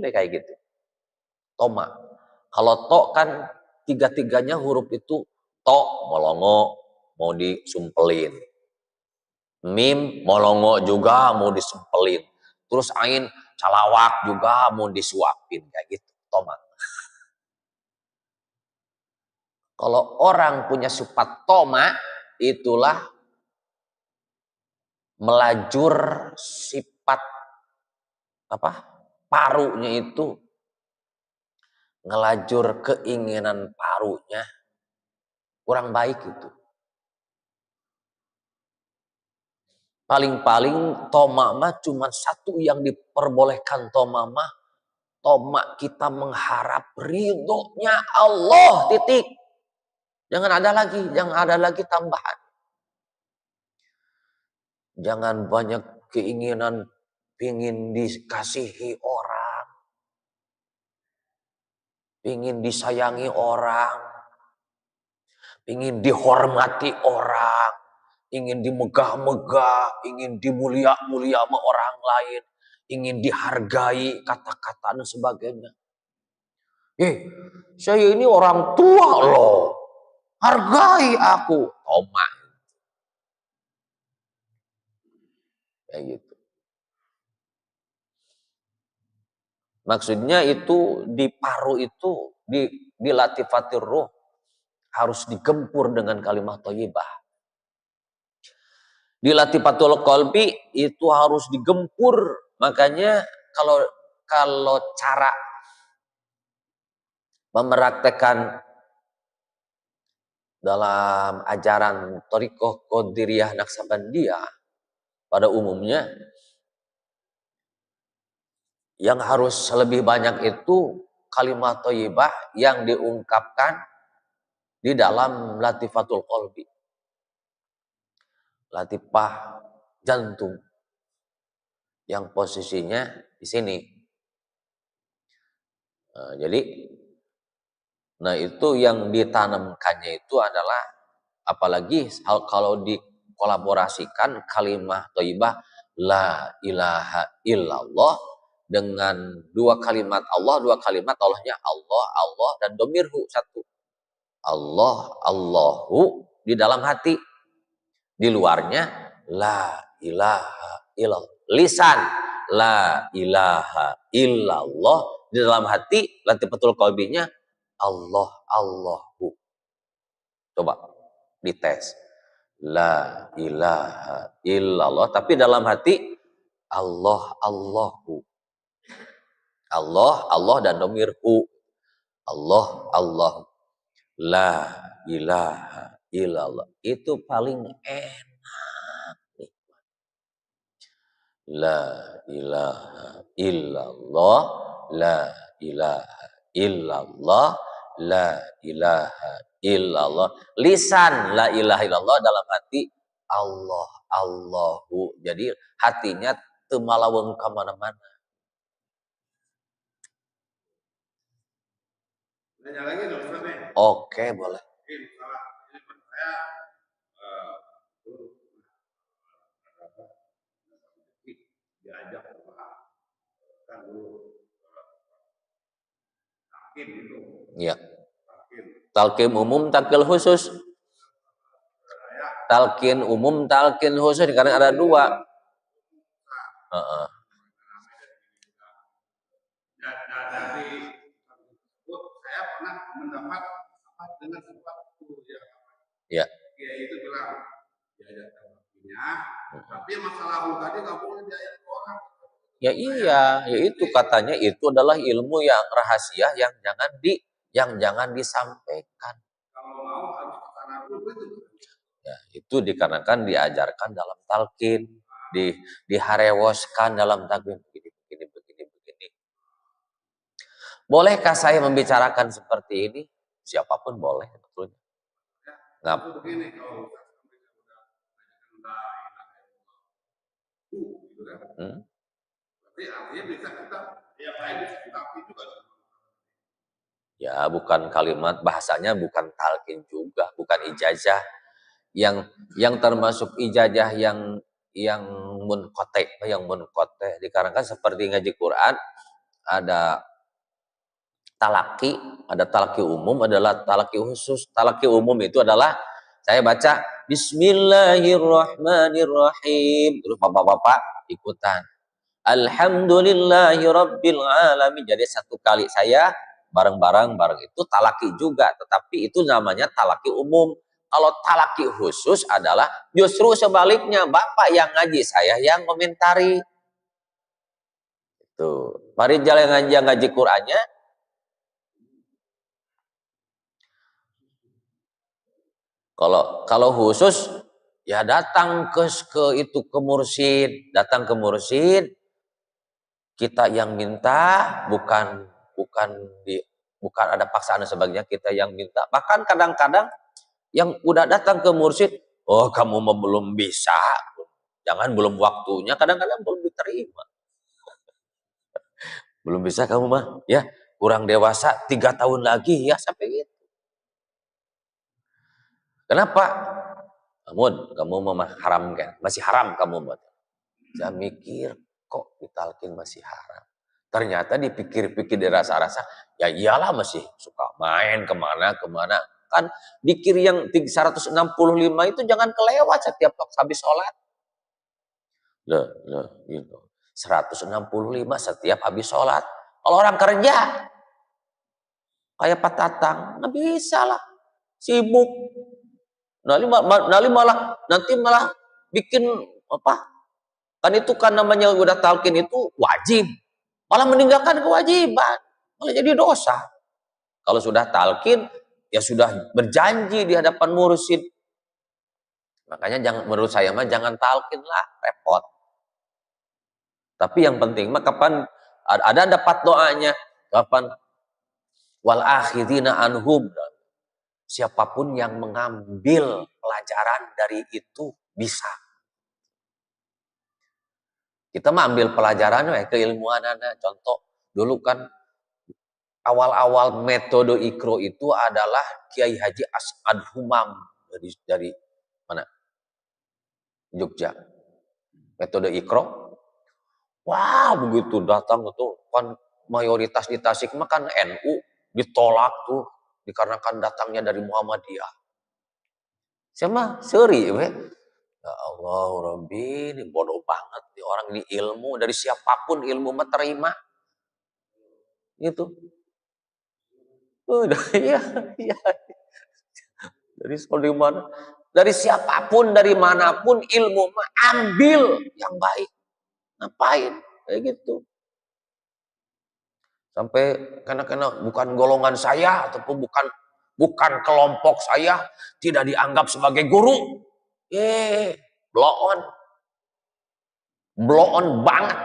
kayak gitu. Toma. Kalau to kan tiga-tiganya huruf itu to, molongo, mau disumpelin. Mim, molongo juga mau disumpelin. Terus ain, calawak juga mau disuapin kayak gitu. Toma. Kalau orang punya sifat toma, itulah melajur sifat parunya itu, ngelajur keinginan parunya kurang baik itu. Paling-paling toma mah cuma satu yang diperbolehkan toma mah, toma kita mengharap ridhonya Allah, titik. Jangan ada lagi tambahan. Jangan banyak keinginan pingin dikasihi orang, pingin disayangi orang, pingin dihormati orang, ingin dimegah-megah, ingin dimulia-mulia sama orang lain, ingin dihargai kata-kata dan sebagainya. Saya ini orang tua loh, hargai aku. Toma. Kayak gitu. Maksudnya itu di paru itu, di latifatir ruh harus digempur dengan kalimat thayyibah. Di latifatul qalbi itu harus digempur. Makanya kalau cara memeraktekan dalam ajaran Thariqah Qadiriyah Naqsabandiyah pada umumnya, yang harus lebih banyak itu kalimat thayyibah yang diungkapkan di dalam latifatul qalbi. Latifah jantung yang posisinya di sini. Jadi, nah itu yang ditanamkannya itu adalah apalagi kalau dikolaborasikan kalimat thayyibah la ilaha illallah dengan dua kalimat Allahnya Allah, Allah dan domirhu satu. Allah, Allahu di dalam hati. Di luarnya la ilaha illallah. Lisan la ilaha illallah, di dalam hati latifatul qalbinya Allah, Allahu. Coba dites. La ilaha illallah tapi dalam hati Allah, Allahu. Allah, Allah dan domirhu. Allah, Allah. La ilaha illallah. Itu paling enak. La ilaha illallah. La ilaha illallah. La ilaha illallah. Lisan la ilaha illallah, dalam hati Allah, Allahu. Jadi hatinya temalaweng kemana-mana. Nanya lagi dong, Ustaz. Oke, boleh. Ini saya diajak kan dulu takin gitu. Ya. Talqin umum, talqin khusus. Talqin umum, talqin khusus karena ada dua. Dari saya pernah mendapat dengan sesuatu ya. Dia itu bilang diajak takinya, tapi masalah tadi nggak boleh diajak orang. Ya iya, ya itu katanya itu adalah ilmu yang rahasia yang jangan disampaikan. Kalau mau harus ke sana dulu itu. Ya, itu dikarenakan diajarkan dalam talqin, diharewoskan dalam talqin begini. Bolehkah saya membicarakan seperti ini? Siapapun boleh betulnya. Ngap. Begini kalau artinya bisa kita yang lain bisa kita juga. Ya, bukan kalimat, bahasanya bukan talqin juga, bukan ijazah. Yang termasuk ijazah yang munqati, dikarenakan seperti ngaji Quran ada talaki, ada talaki umum, adalah talaki khusus. Talaki umum itu adalah saya baca Bismillahirrahmanirrahim, terus bapak-bapak ikutan Alhamdulillahirabbil alamin. Jadi satu kali saya bareng itu talaki juga, tetapi itu namanya talaki umum. Kalau talaki khusus adalah justru sebaliknya, bapak yang ngaji, saya yang komentari. Itu Farijal yang ngaji Qur'annya. Kalau khusus ya datang ke mursyid, kita yang minta, bukan ada paksaan dan sebagainya, kita yang minta. Bahkan kadang-kadang yang udah datang ke mursyid, oh kamu belum bisa, jangan belum waktunya, kadang-kadang belum diterima. Belum bisa kamu mah, ya kurang dewasa, 3 tahun lagi ya sampai gitu. Kenapa? Kamu mengharamkan, masih haram kamu buat. Saya mikir kok ditalkin masih haram. Ternyata dipikir-pikir dirasa-rasa, ya iyalah masih suka main kemana. Kan dikir yang 165 itu jangan kelewat setiap habis sholat. Loh, gitu. 165 setiap habis sholat. Kalau orang kerja, kayak Pak Tatang, nggak bisa lah. Sibuk. Nanti malah bikin apa? Kan itu kan namanya udah talqin itu wajib. Malah meninggalkan kewajiban. Malah jadi dosa. Kalau sudah talqin, ya sudah berjanji di hadapan mursyid. Makanya menurut saya mah jangan talqin lah, repot. Tapi yang penting mah kapan ada dapat doanya, kapan wal akhirina anhum. Siapapun yang mengambil pelajaran dari itu bisa. Kita mah ambil pelajaran keilmuan. Contoh dulu kan awal-awal metode Iqra itu adalah Kiai Haji As'ad Humam dari mana? Jogja. Metode Iqra. Wah, begitu datang itu kan mayoritas di Tasik mah kan NU, ditolak tuh dikarenakan datangnya dari Muhammadiyah. Sama seri we. Ya Allah, Rabbi, ini bodoh banget nih orang ini ilmu dari siapapun ilmu mah terima. Gitu. Udah iya, iya. Dari mana? Dari siapapun, dari manapun ilmu mah ambil yang baik. Ngapain? Kayak gitu. Sampai karena bukan golongan saya ataupun bukan kelompok saya tidak dianggap sebagai guru. Blow on banget.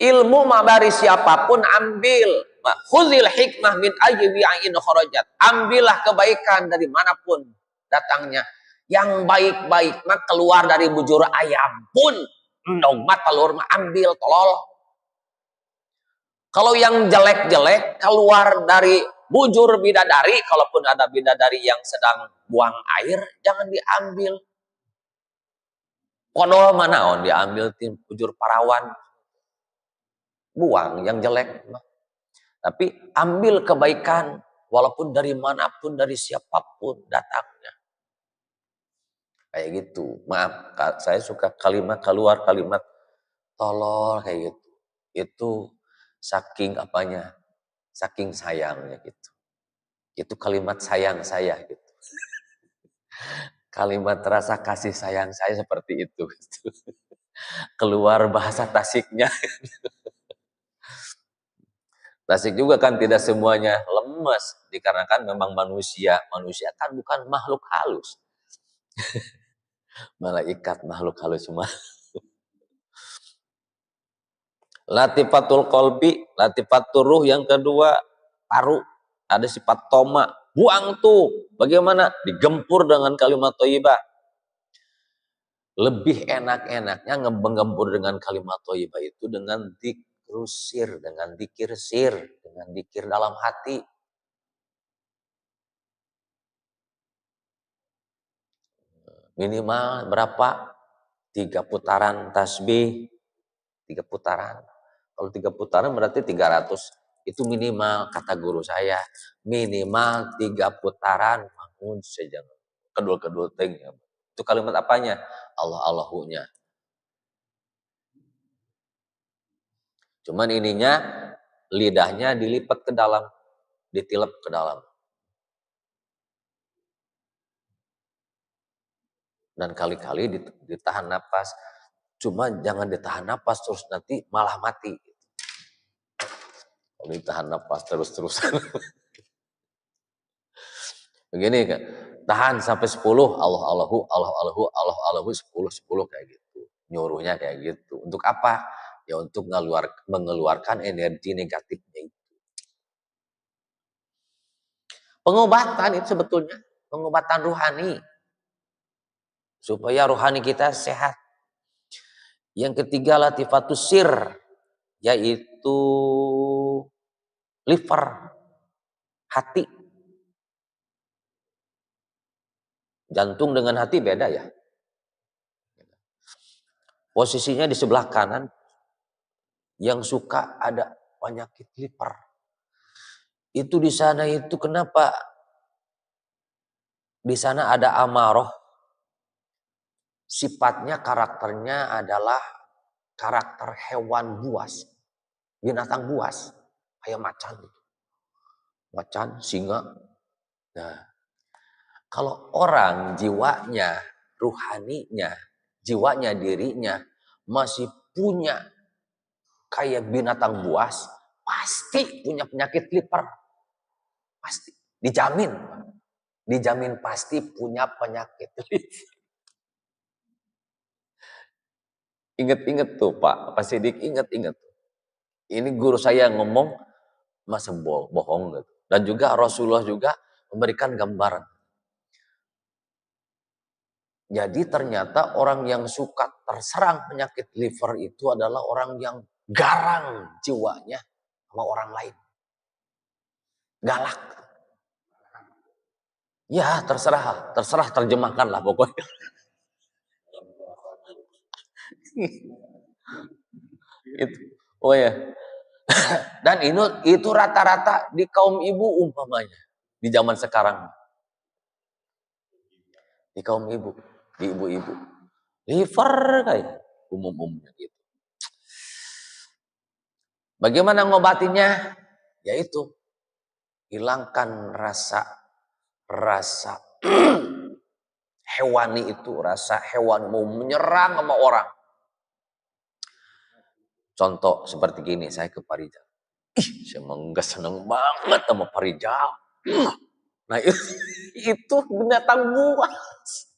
Ilmu mah dari siapapun ambil. Khuzil hikmah min ayyi wi'in kharajat. Ambillah kebaikan dari manapun datangnya. Yang baik-baik mah keluar dari bujur ayam pun endog mah telur mah ambil tolol. Kalau yang jelek-jelek keluar dari bujur bidadari, kalaupun ada bidadari yang sedang buang air, jangan diambil. Kodol mana on diambil tim bujur parawan. Buang yang jelek. Tapi ambil kebaikan walaupun dari manapun, dari siapapun datangnya. Kayak gitu. Maaf, saya suka keluar kalimat tolol kayak gitu. Itu saking apanya? Saking sayangnya gitu. Itu kalimat sayang saya gitu. Kalimat rasa kasih sayang saya seperti itu. Gitu. Keluar bahasa Tasiknya. Tasik juga kan tidak semuanya lemes. Dikarenakan memang manusia. Manusia kan bukan makhluk halus. Malaikat makhluk halus semua. Latifatul kolbi, latifatul ruh yang kedua, paru. Ada sifat toma. Buang tuh. Bagaimana? Digempur dengan kalimat thayyibah. Lebih enak-enaknya menggempur dengan kalimat thayyibah itu dengan dikrusir, dengan dikir sir, dengan dikir dalam hati. Minimal berapa? 3 putaran tasbih. 3 putaran. Kalau 3 putaran berarti 300. Itu minimal, kata guru saya. Minimal 3 putaran. Bangun saja. Kedul-kedul ting. Itu kalimat apanya? Allah-Allahunya. Cuman ininya, lidahnya dilipat ke dalam. Ditilep ke dalam. Dan kali-kali ditahan napas. Cuma jangan ditahan napas terus nanti malah mati. Kalau ditahan napas terus-terusan. Begini kan. Tahan sampai 10. Allahu, Allahu 10 kayak gitu. Nyuruhnya kayak gitu. Untuk apa? Ya untuk mengeluarkan energi negatifnya itu. Pengobatan itu sebetulnya. Pengobatan rohani. Supaya rohani kita sehat. Yang ketiga latifatus sir. Yaitu liver. Hati. Jantung dengan hati beda ya. Posisinya di sebelah kanan. Yang suka ada penyakit liver. Itu di sana itu kenapa? Di sana ada amaroh. Sifatnya, karakternya adalah karakter hewan buas. Binatang buas. Kayak macan. Macan, singa. Nah, kalau orang jiwanya, ruhaninya, jiwanya, dirinya masih punya kayak binatang buas, pasti punya penyakit liver. Pasti. Dijamin. Dijamin pasti punya penyakit liver. Ingat-ingat tuh Pak Sidik, ingat-ingat. Ini guru saya ngomong, masa bohong gitu. Dan juga Rasulullah juga memberikan gambaran. Jadi ternyata orang yang suka terserang penyakit liver itu adalah orang yang garang jiwanya. sama orang lain. Galak. Ya terserah terjemahkan lah pokoknya. Itu. Oh ya. Dan itu rata-rata di kaum ibu umpamanya di zaman sekarang. Di kaum ibu, di ibu-ibu. Liver kayak umum-umumnya gitu. Bagaimana ngobatinya? Yaitu hilangkan rasa hewani itu, rasa hewan mau menyerang sama orang. Contoh seperti gini, saya ke Pak Rijal. Saya seneng banget sama Pak Rijal. Nah itu binatang buas.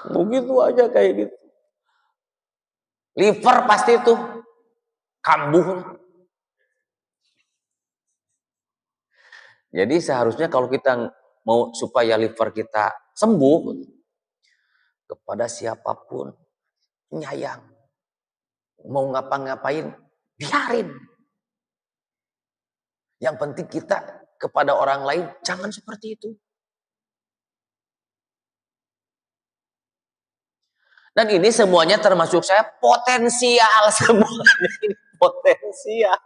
Begitu aja kayak gitu. Liver pasti itu kambuh. Jadi seharusnya kalau kita mau supaya liver kita sembuh, kepada siapapun nyayang. Mau ngapa-ngapain, biarin. Yang penting kita kepada orang lain jangan seperti itu. Dan ini semuanya termasuk saya potensial semuanya ini potensial.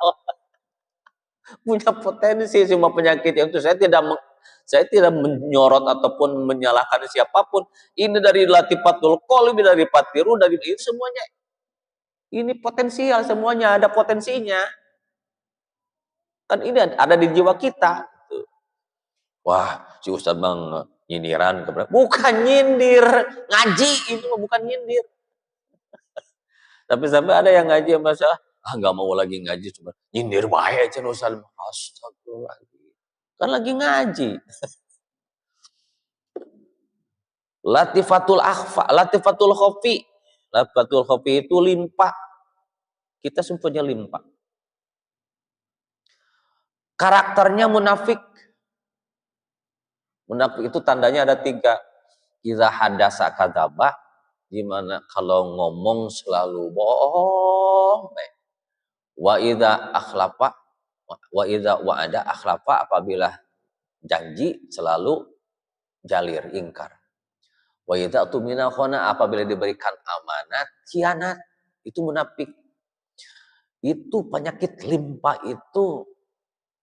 Punya potensi semua penyakit itu saya tidak menyorot ataupun menyalahkan siapapun. Ini dari Latifatul Qalbi, dari Patiru, dari itu semuanya. Ini potensial semuanya, ada potensinya. Kan ini ada di jiwa kita. Wah, si Ustadz Bang nyindiran bukan nyindir, ngaji itu bukan nyindir. Tapi sampai ada yang ngaji yang masalah, nggak mau lagi ngaji cuma nyindir baik aja Ustadz. Astagfirullahaladzim. Kan lagi ngaji. Latifatul khofi. Latifatul khofi itu limpa. Kita semuanya limpa. Karakternya munafik. Munafik itu tandanya ada 3. Idza hadasa kadzaba, dimana kalau ngomong selalu bohong. Wa idza akhlafa, wa idza wa'ada akhlafa, apabila janji selalu jalir, ingkar. Wa idza tumina khana, apabila diberikan amanat, khianat. Itu munafik. Itu penyakit limpa itu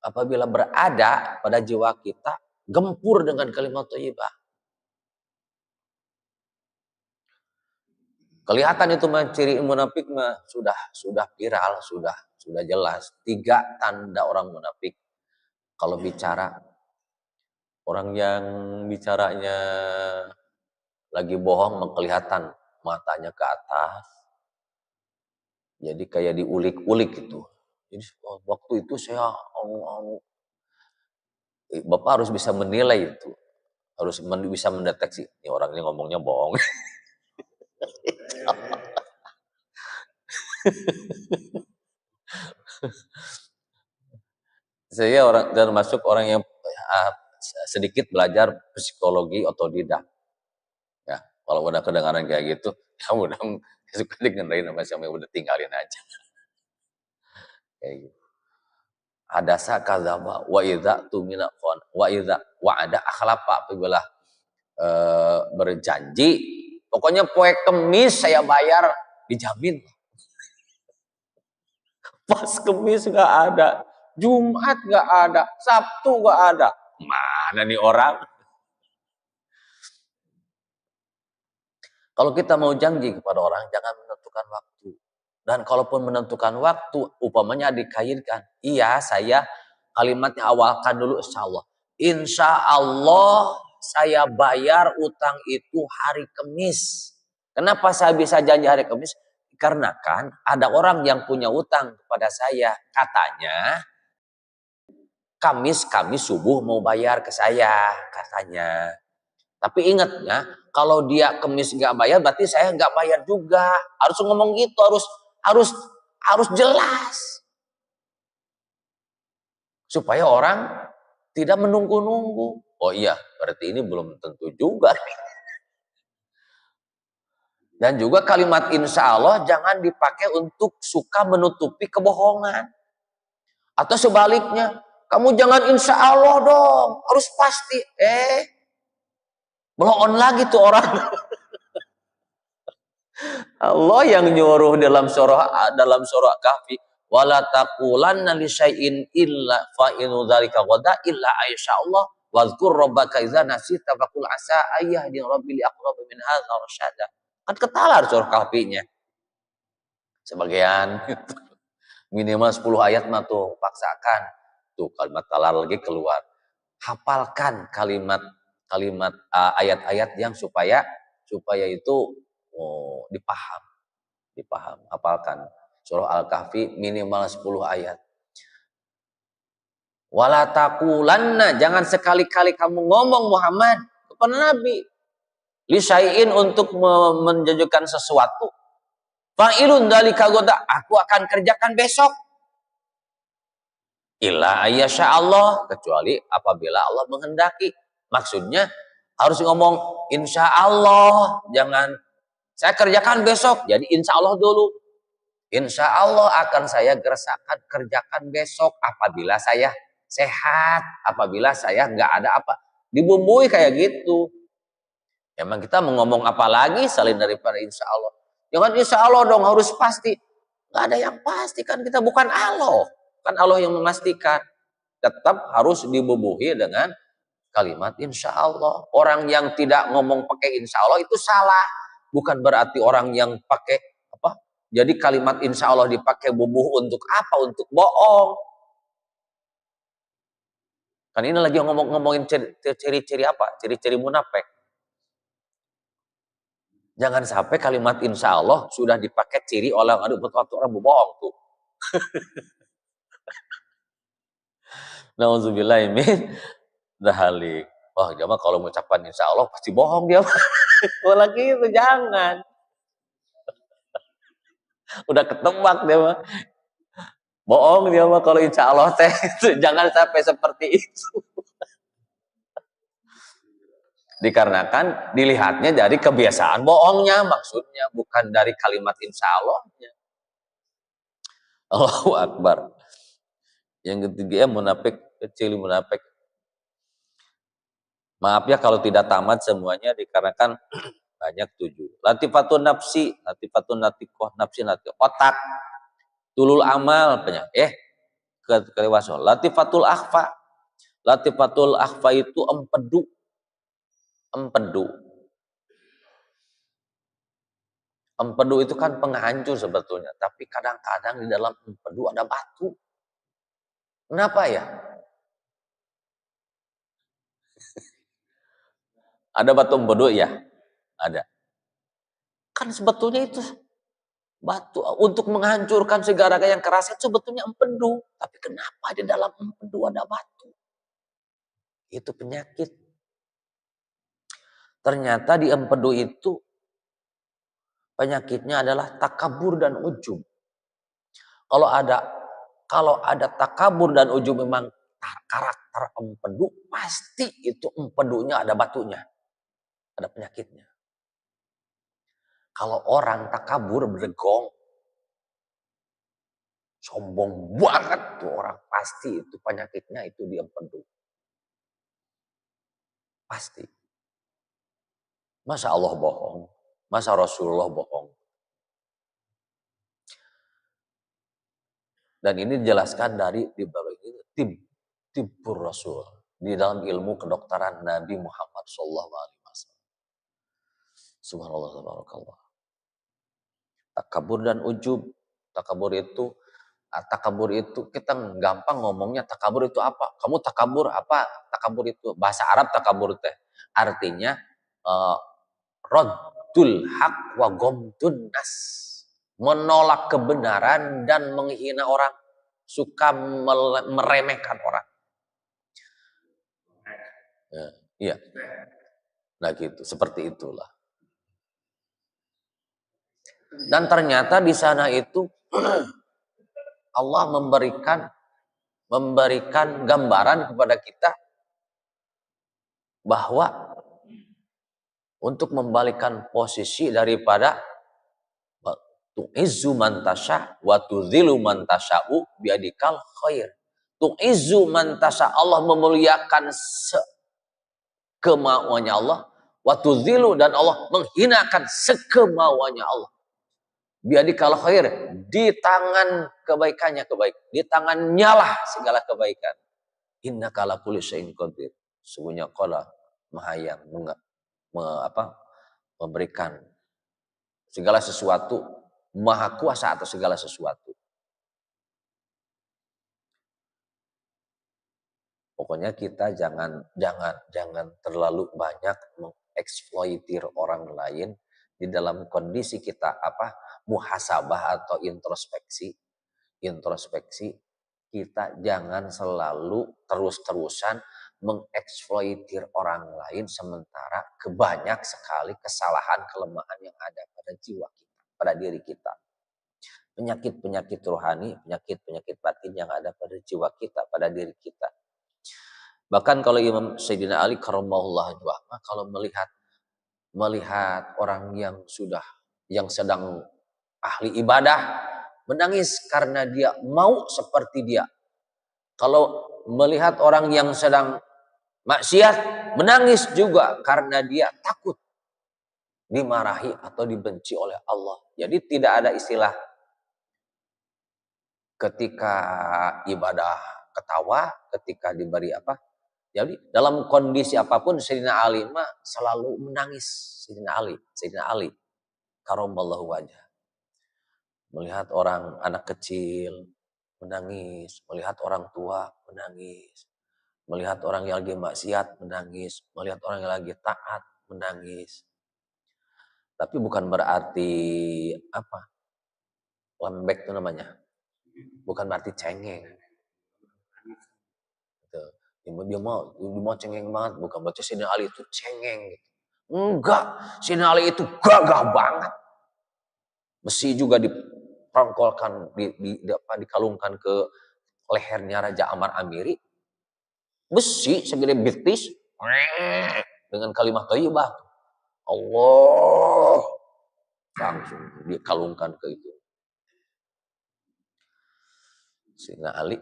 apabila berada pada jiwa kita, gempur dengan kalimat thayyibah. Kelihatan itu ciri munafik mah sudah viral, sudah jelas. 3 tanda orang munafik. Kalau bicara, orang yang bicaranya lagi bohong kelihatan matanya ke atas. Jadi kayak diulik-ulik gitu. Jadi waktu itu saya Bapak harus bisa menilai itu. Harus bisa mendeteksi, ini orang ini ngomongnya bohong. Saya termasuk orang yang sedikit belajar psikologi otodidak. Ya, kalau udah kedengaran kayak gitu, ya udah suka dengerin sama udah tinggalin aja. Kayak gitu. Hadasa kadzaba wa idza tumina khon wa idza wa'ada akhlafa, apabila berjanji, pokoknya poe Kemis saya bayar, dijamin. Pas Kemis nggak ada, Jumat nggak ada, Sabtu nggak ada. Mana nih orang? Kalau kita mau janji kepada orang, jangan menentukan waktu. Dan kalaupun menentukan waktu, upamanya dikaitkan. Iya, saya kalimatnya awalkan dulu insya Allah. Insya Allah saya bayar utang itu hari Kamis. Kenapa saya bisa janji hari Kamis? Karena kan ada orang yang punya utang kepada saya. Katanya Kamis subuh mau bayar ke saya katanya. Tapi ingat ya, kalau dia Kamis nggak bayar, berarti saya nggak bayar juga. Harus ngomong gitu, harus jelas. Supaya orang tidak menunggu-nunggu. Oh iya, berarti ini belum tentu juga. Dan juga kalimat insya Allah jangan dipakai untuk suka menutupi kebohongan. Atau sebaliknya, kamu jangan insya Allah dong, harus pasti. Belum lagi tuh orang. Allah yang nyuruh dalam surah Kahfi, wala taqulanna li syai'in illa fa inu dzalika ghada illa Allah wazkur rabbaka idza nasita faqul asa ayyahdi rabbi li aqrab min hadza rasyada. Kan ketalar surah Kahfi-nya. Sebagian minimal 10 ayat mah tuh paksakan. Tuh kalimat talar lagi keluar. Hafalkan kalimat ayat-ayat yang supaya itu dipaham. Hafalkan surah Al-Kahfi minimal 10 ayat. Wala taqulanna, jangan sekali-kali kamu ngomong Muhammad kepada Nabi li syai'in untuk menjanjikan sesuatu. Fa'ilun dzalika goda, aku akan kerjakan besok. Illa ayyasha Allah, kecuali apabila Allah menghendaki. Maksudnya harus ngomong insya Allah, jangan saya kerjakan besok, jadi insya Allah dulu. Insya Allah akan saya kerjakan besok apabila saya sehat, apabila saya nggak ada apa. Dibumbui kayak gitu. Emang kita mau ngomong apa lagi selain daripada insya Allah? Jangan insya Allah dong, harus pasti. Nggak ada yang pasti, kan kita bukan Allah. Kan Allah yang memastikan. Tetap harus dibubuhi dengan kalimat insya Allah. Orang yang tidak ngomong pakai insya Allah itu salah. Bukan berarti orang yang pakai apa? Jadi kalimat insya Allah dipakai bubuh untuk apa? Untuk bohong. Kan ini lagi ngomongin ciri-ciri apa? Ciri-ciri munafik. Jangan sampai kalimat insya Allah sudah dipakai ciri oleh orang bohong tuh. Nauzubillah min dzalik. Wah, dia mah kalau mengucapkan insya Allah pasti bohong dia. Kalau gitu jangan. Udah ketebak dia mah. Bohong dia mah kalau insya Allah teh. Jangan sampai seperti itu. Dikarenakan dilihatnya dari kebiasaan bohongnya, maksudnya bukan dari kalimat insya Allahnya. Allahu Akbar. Yang ketiga munafik kecil, munafik. Maaf ya kalau tidak tamat semuanya dikarenakan banyak 7. Latifatun nafsi, latifatun natikoh, nafsi natikoh, otak, tulul amal, kelewasaan. Latifatul akhfa, latifatul akhfa itu empedu. Empedu itu kan penghancur sebetulnya, tapi kadang-kadang di dalam empedu ada batu. Kenapa ya? Ada batu empedu ya? Ada. Kan sebetulnya itu batu untuk menghancurkan segala yang keras itu sebetulnya empedu. Tapi kenapa di dalam empedu ada batu? Itu penyakit. Ternyata di empedu itu penyakitnya adalah takabur dan ujub. Kalau ada takabur dan ujub memang karakter empedu, pasti itu empedunya ada batunya. Ada penyakitnya. Kalau orang takabur berdegong, sombong banget tuh orang, pasti itu penyakitnya itu di empedu. Pasti. Masa Allah bohong? Masa Rasulullah bohong? Dan ini dijelaskan dari tibbur Rasul di dalam ilmu kedokteran Nabi Muhammad SAW. Subhanallah, subhanallah. Takabur dan ujub. Takabur itu kita gampang ngomongnya. Takabur itu apa? Kamu takabur apa? Takabur itu bahasa Arab takabur teh. Artinya raddul haq wa gomdun nas. Menolak kebenaran dan menghina orang. Suka meremehkan orang. Iya. Nah gitu, seperti itulah. Dan ternyata di sana itu Allah memberikan gambaran kepada kita bahwa untuk membalikan posisi daripada tu'izzu man tasya wa tudhillu man tasya'u biadikal khair. Tu'izzu man tasya, Allah memuliakan sekemauannya Allah, wa tudhillu, dan Allah menghinakan sekemauannya Allah. Biadikal khair, di tangan kebaikannya kebaikan, di tangannya lah segala kebaikan. Innaka ala kulli syai'in qadir. Sungguhnya qala Maha yang memberikan segala sesuatu, Maha kuasa atas segala sesuatu. Pokoknya kita jangan terlalu banyak mengeksploitir orang lain di dalam kondisi kita muhasabah atau introspeksi. Kita jangan selalu terus-terusan mengeksploitir orang lain sementara banyak sekali kesalahan, kelemahan yang ada pada jiwa kita, pada diri kita. Penyakit-penyakit rohani, penyakit-penyakit batin yang ada pada jiwa kita, pada diri kita. Bahkan kalau Imam Sayyidina Ali karramallahu wajhahu, kalau melihat orang yang sedang ahli ibadah menangis karena dia mau seperti dia. Kalau melihat orang yang sedang maksiat menangis juga karena dia takut dimarahi atau dibenci oleh Allah. Jadi tidak ada istilah ketika ibadah ketawa, ketika diberi apa. Jadi dalam kondisi apapun Sayyidina Ali selalu menangis. Sayyidina Ali karramallahu wajhah. Melihat orang anak kecil menangis, melihat orang tua menangis, melihat orang yang lagi maksiat menangis, melihat orang yang lagi taat menangis. Tapi bukan berarti lembek itu namanya. Bukan berarti cengeng. Dia mau cengeng banget, bukan berarti Sayyidina Ali itu cengeng gitu. Enggak, Sayyidina Ali itu gagah banget. Besi juga diprongkolkan, dikalungkan ke lehernya Raja Ammar Amiri. Besi segede betis dengan kalimat thayyibah. Allah, langsung dikalungkan ke itu. Sayyidina Ali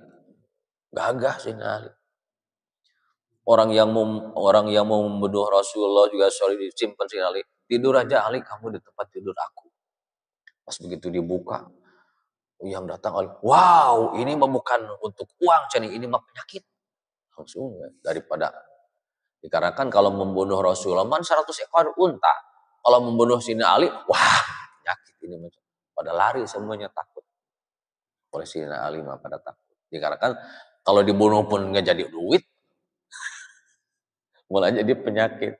gagah. Sayyidina Ali orang yang mau membunuh Rasulullah juga sorry disimpan Sayyidina Ali. Tidur aja Ali, kamu di tempat tidur aku. Pas begitu dibuka, yang datang Ali, wow, ini mah bukan untuk uang, jadi ini mah penyakit. Langsung daripada dikarenakan kalau membunuh Rasulullah 100 ekor unta. Kalau membunuh Sayyidina Ali, wah, penyakit ini macam. Pada lari semuanya takut. Oleh Sayyidina Ali mah pada takut. Dikarenakan kalau dibunuh pun nggak jadi duit, malah jadi penyakit.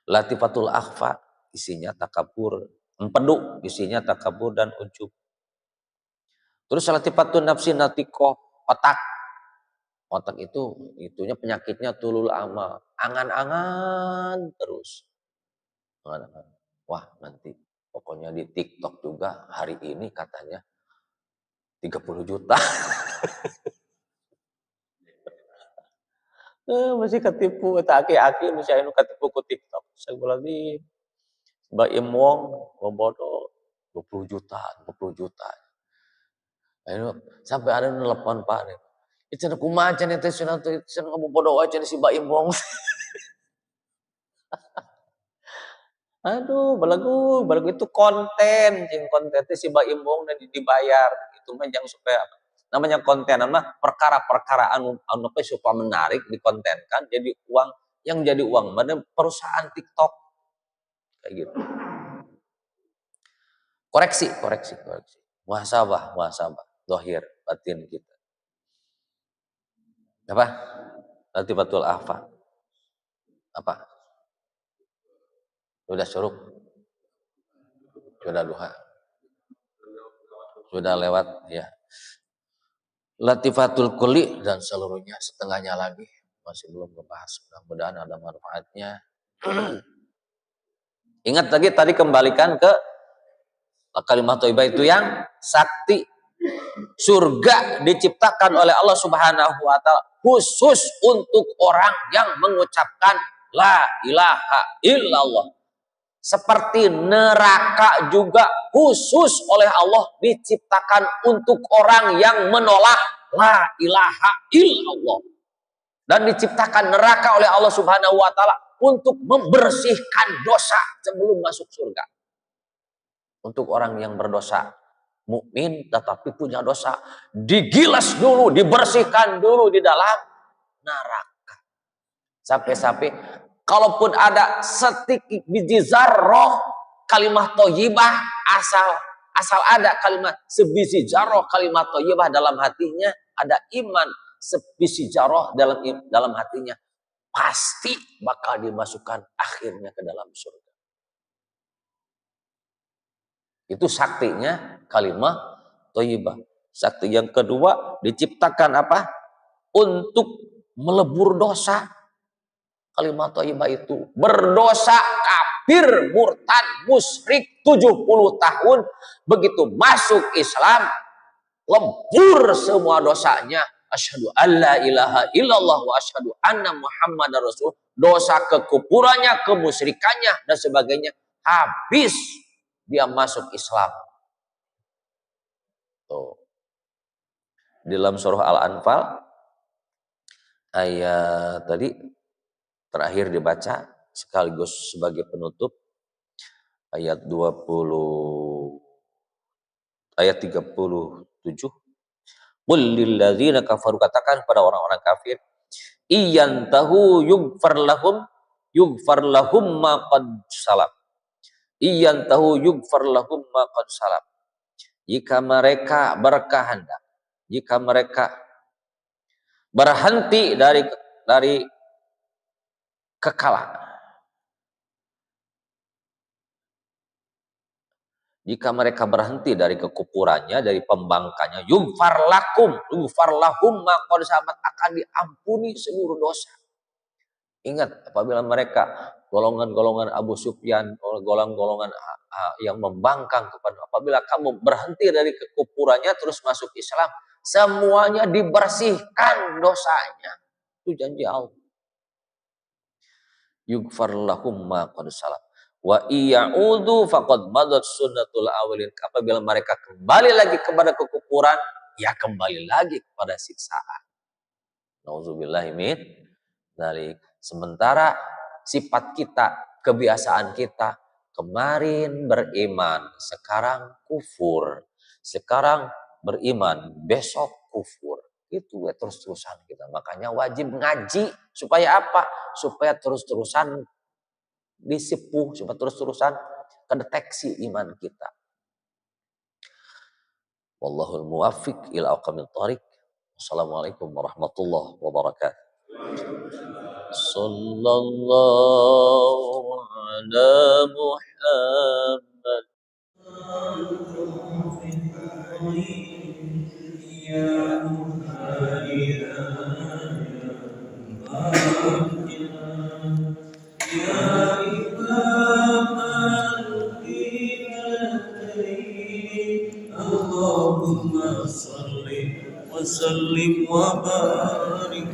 Latifatul akhfa, isinya takabur. Empedu, isinya takabur dan ujub. Terus latifatul nafsi natiko, otak. Otak itunya penyakitnya tulul amal. Angan-angan terus. Angan-angan. Wah, nanti pokoknya di TikTok juga hari ini katanya 30 juta. Masih ketipu, aki-aki masih anu ketipu ku TikTok. Saya lagi Mbak Imwong bobodo 20 juta. Ayo sampai ada nelpon Pak. Itu kumaha cenah teh cenah kamu bodoh aja si Mbak Imwong. Aduh, belagu itu konten itu si Mbak Imwong dan dibayar. Itu mah jangan supaya namanya konten perkara-perkara anu supaya menarik dikontenkan jadi uang, yang jadi uang mana perusahaan TikTok kayak gitu. Koreksi. Muhasabah, zahir batin kita. Apa? Latifatul akhfa. Apa? Sudah syuruk. Sudah duha. Sudah lewat ya. Latifatul kulli dan seluruhnya setengahnya lagi masih belum membahas. Mudah-mudahan ada manfaatnya. Ingat lagi tadi kembalikan ke kalimat thayyibah itu yang sakti. Surga diciptakan oleh Allah Subhanahu wa taala khusus untuk orang yang mengucapkan la ilaha illallah. Seperti neraka juga khusus oleh Allah diciptakan untuk orang yang menolak la ilaha illallah. Dan diciptakan neraka oleh Allah Subhanahu wa taala untuk membersihkan dosa sebelum masuk surga. Untuk orang yang berdosa, mukmin tetapi punya dosa, digilas dulu, dibersihkan dulu di dalam neraka. Sampai-sampai kalaupun ada sedikit biji zarroh kalimat thayyibah, asal ada kalimat sebiji zarroh kalimat thayyibah dalam hatinya, ada iman sebiji zarroh dalam hatinya, pasti bakal dimasukkan akhirnya ke dalam surga. Itu saktinya kalimat thayyibah. Sakti yang kedua diciptakan apa? Untuk melebur dosa. Kalimat thayyibah itu berdosa, kafir, murtad, musyrik 70 tahun, begitu masuk Islam lebur semua dosanya. Asyhadu alla ilaha illallah wa asyhadu anna muhammadar rasul. Dosa kekufurannya, kemusyrikannya dan sebagainya habis, dia masuk Islam. Tuh. Di dalam surah Al-Anfal ayat tadi terakhir dibaca sekaligus sebagai penutup, ayat 37. Qul lil ladzina kafaru, katakan pada orang-orang kafir, iyantahu yughfar lahum ma qad salam. Iyantahu yughfar lahum ma qad salam. Jika mereka berkehendak, jika mereka berhenti dari kekalahan, jika mereka berhenti dari kekufurannya, dari pembangkanya, yughfar lahum ma qad salam, akan diampuni seluruh dosa. Ingat, apabila mereka golongan-golongan Abu Sufyan, golongan-golongan yang membangkang kepada, apabila kamu berhenti dari kekufurannya terus masuk Islam, semuanya dibersihkan dosanya. Itu janji Allah. Yughfar lahum ma qad salam. Wa iya'udu faqad madat sunnatul awalin. Apabila mereka kembali lagi kepada kekufuran, ya kembali lagi kepada siksaan. Nauzubillahi min dzalik. Sementara sifat kita, kebiasaan kita, kemarin beriman, sekarang kufur. Sekarang beriman, besok kufur. Itu ya terus-terusan kita. Makanya wajib ngaji. Supaya apa? Supaya terus-terusan disipuh, supaya terus-terusan kedeteksi iman kita. Wallahul muwaffiq ila aqwamit thoriq. Wassalamualaikum warahmatullahi wabarakatuh. Sallallahu ala Muhammad. Allahumma salli wa sallim wa barik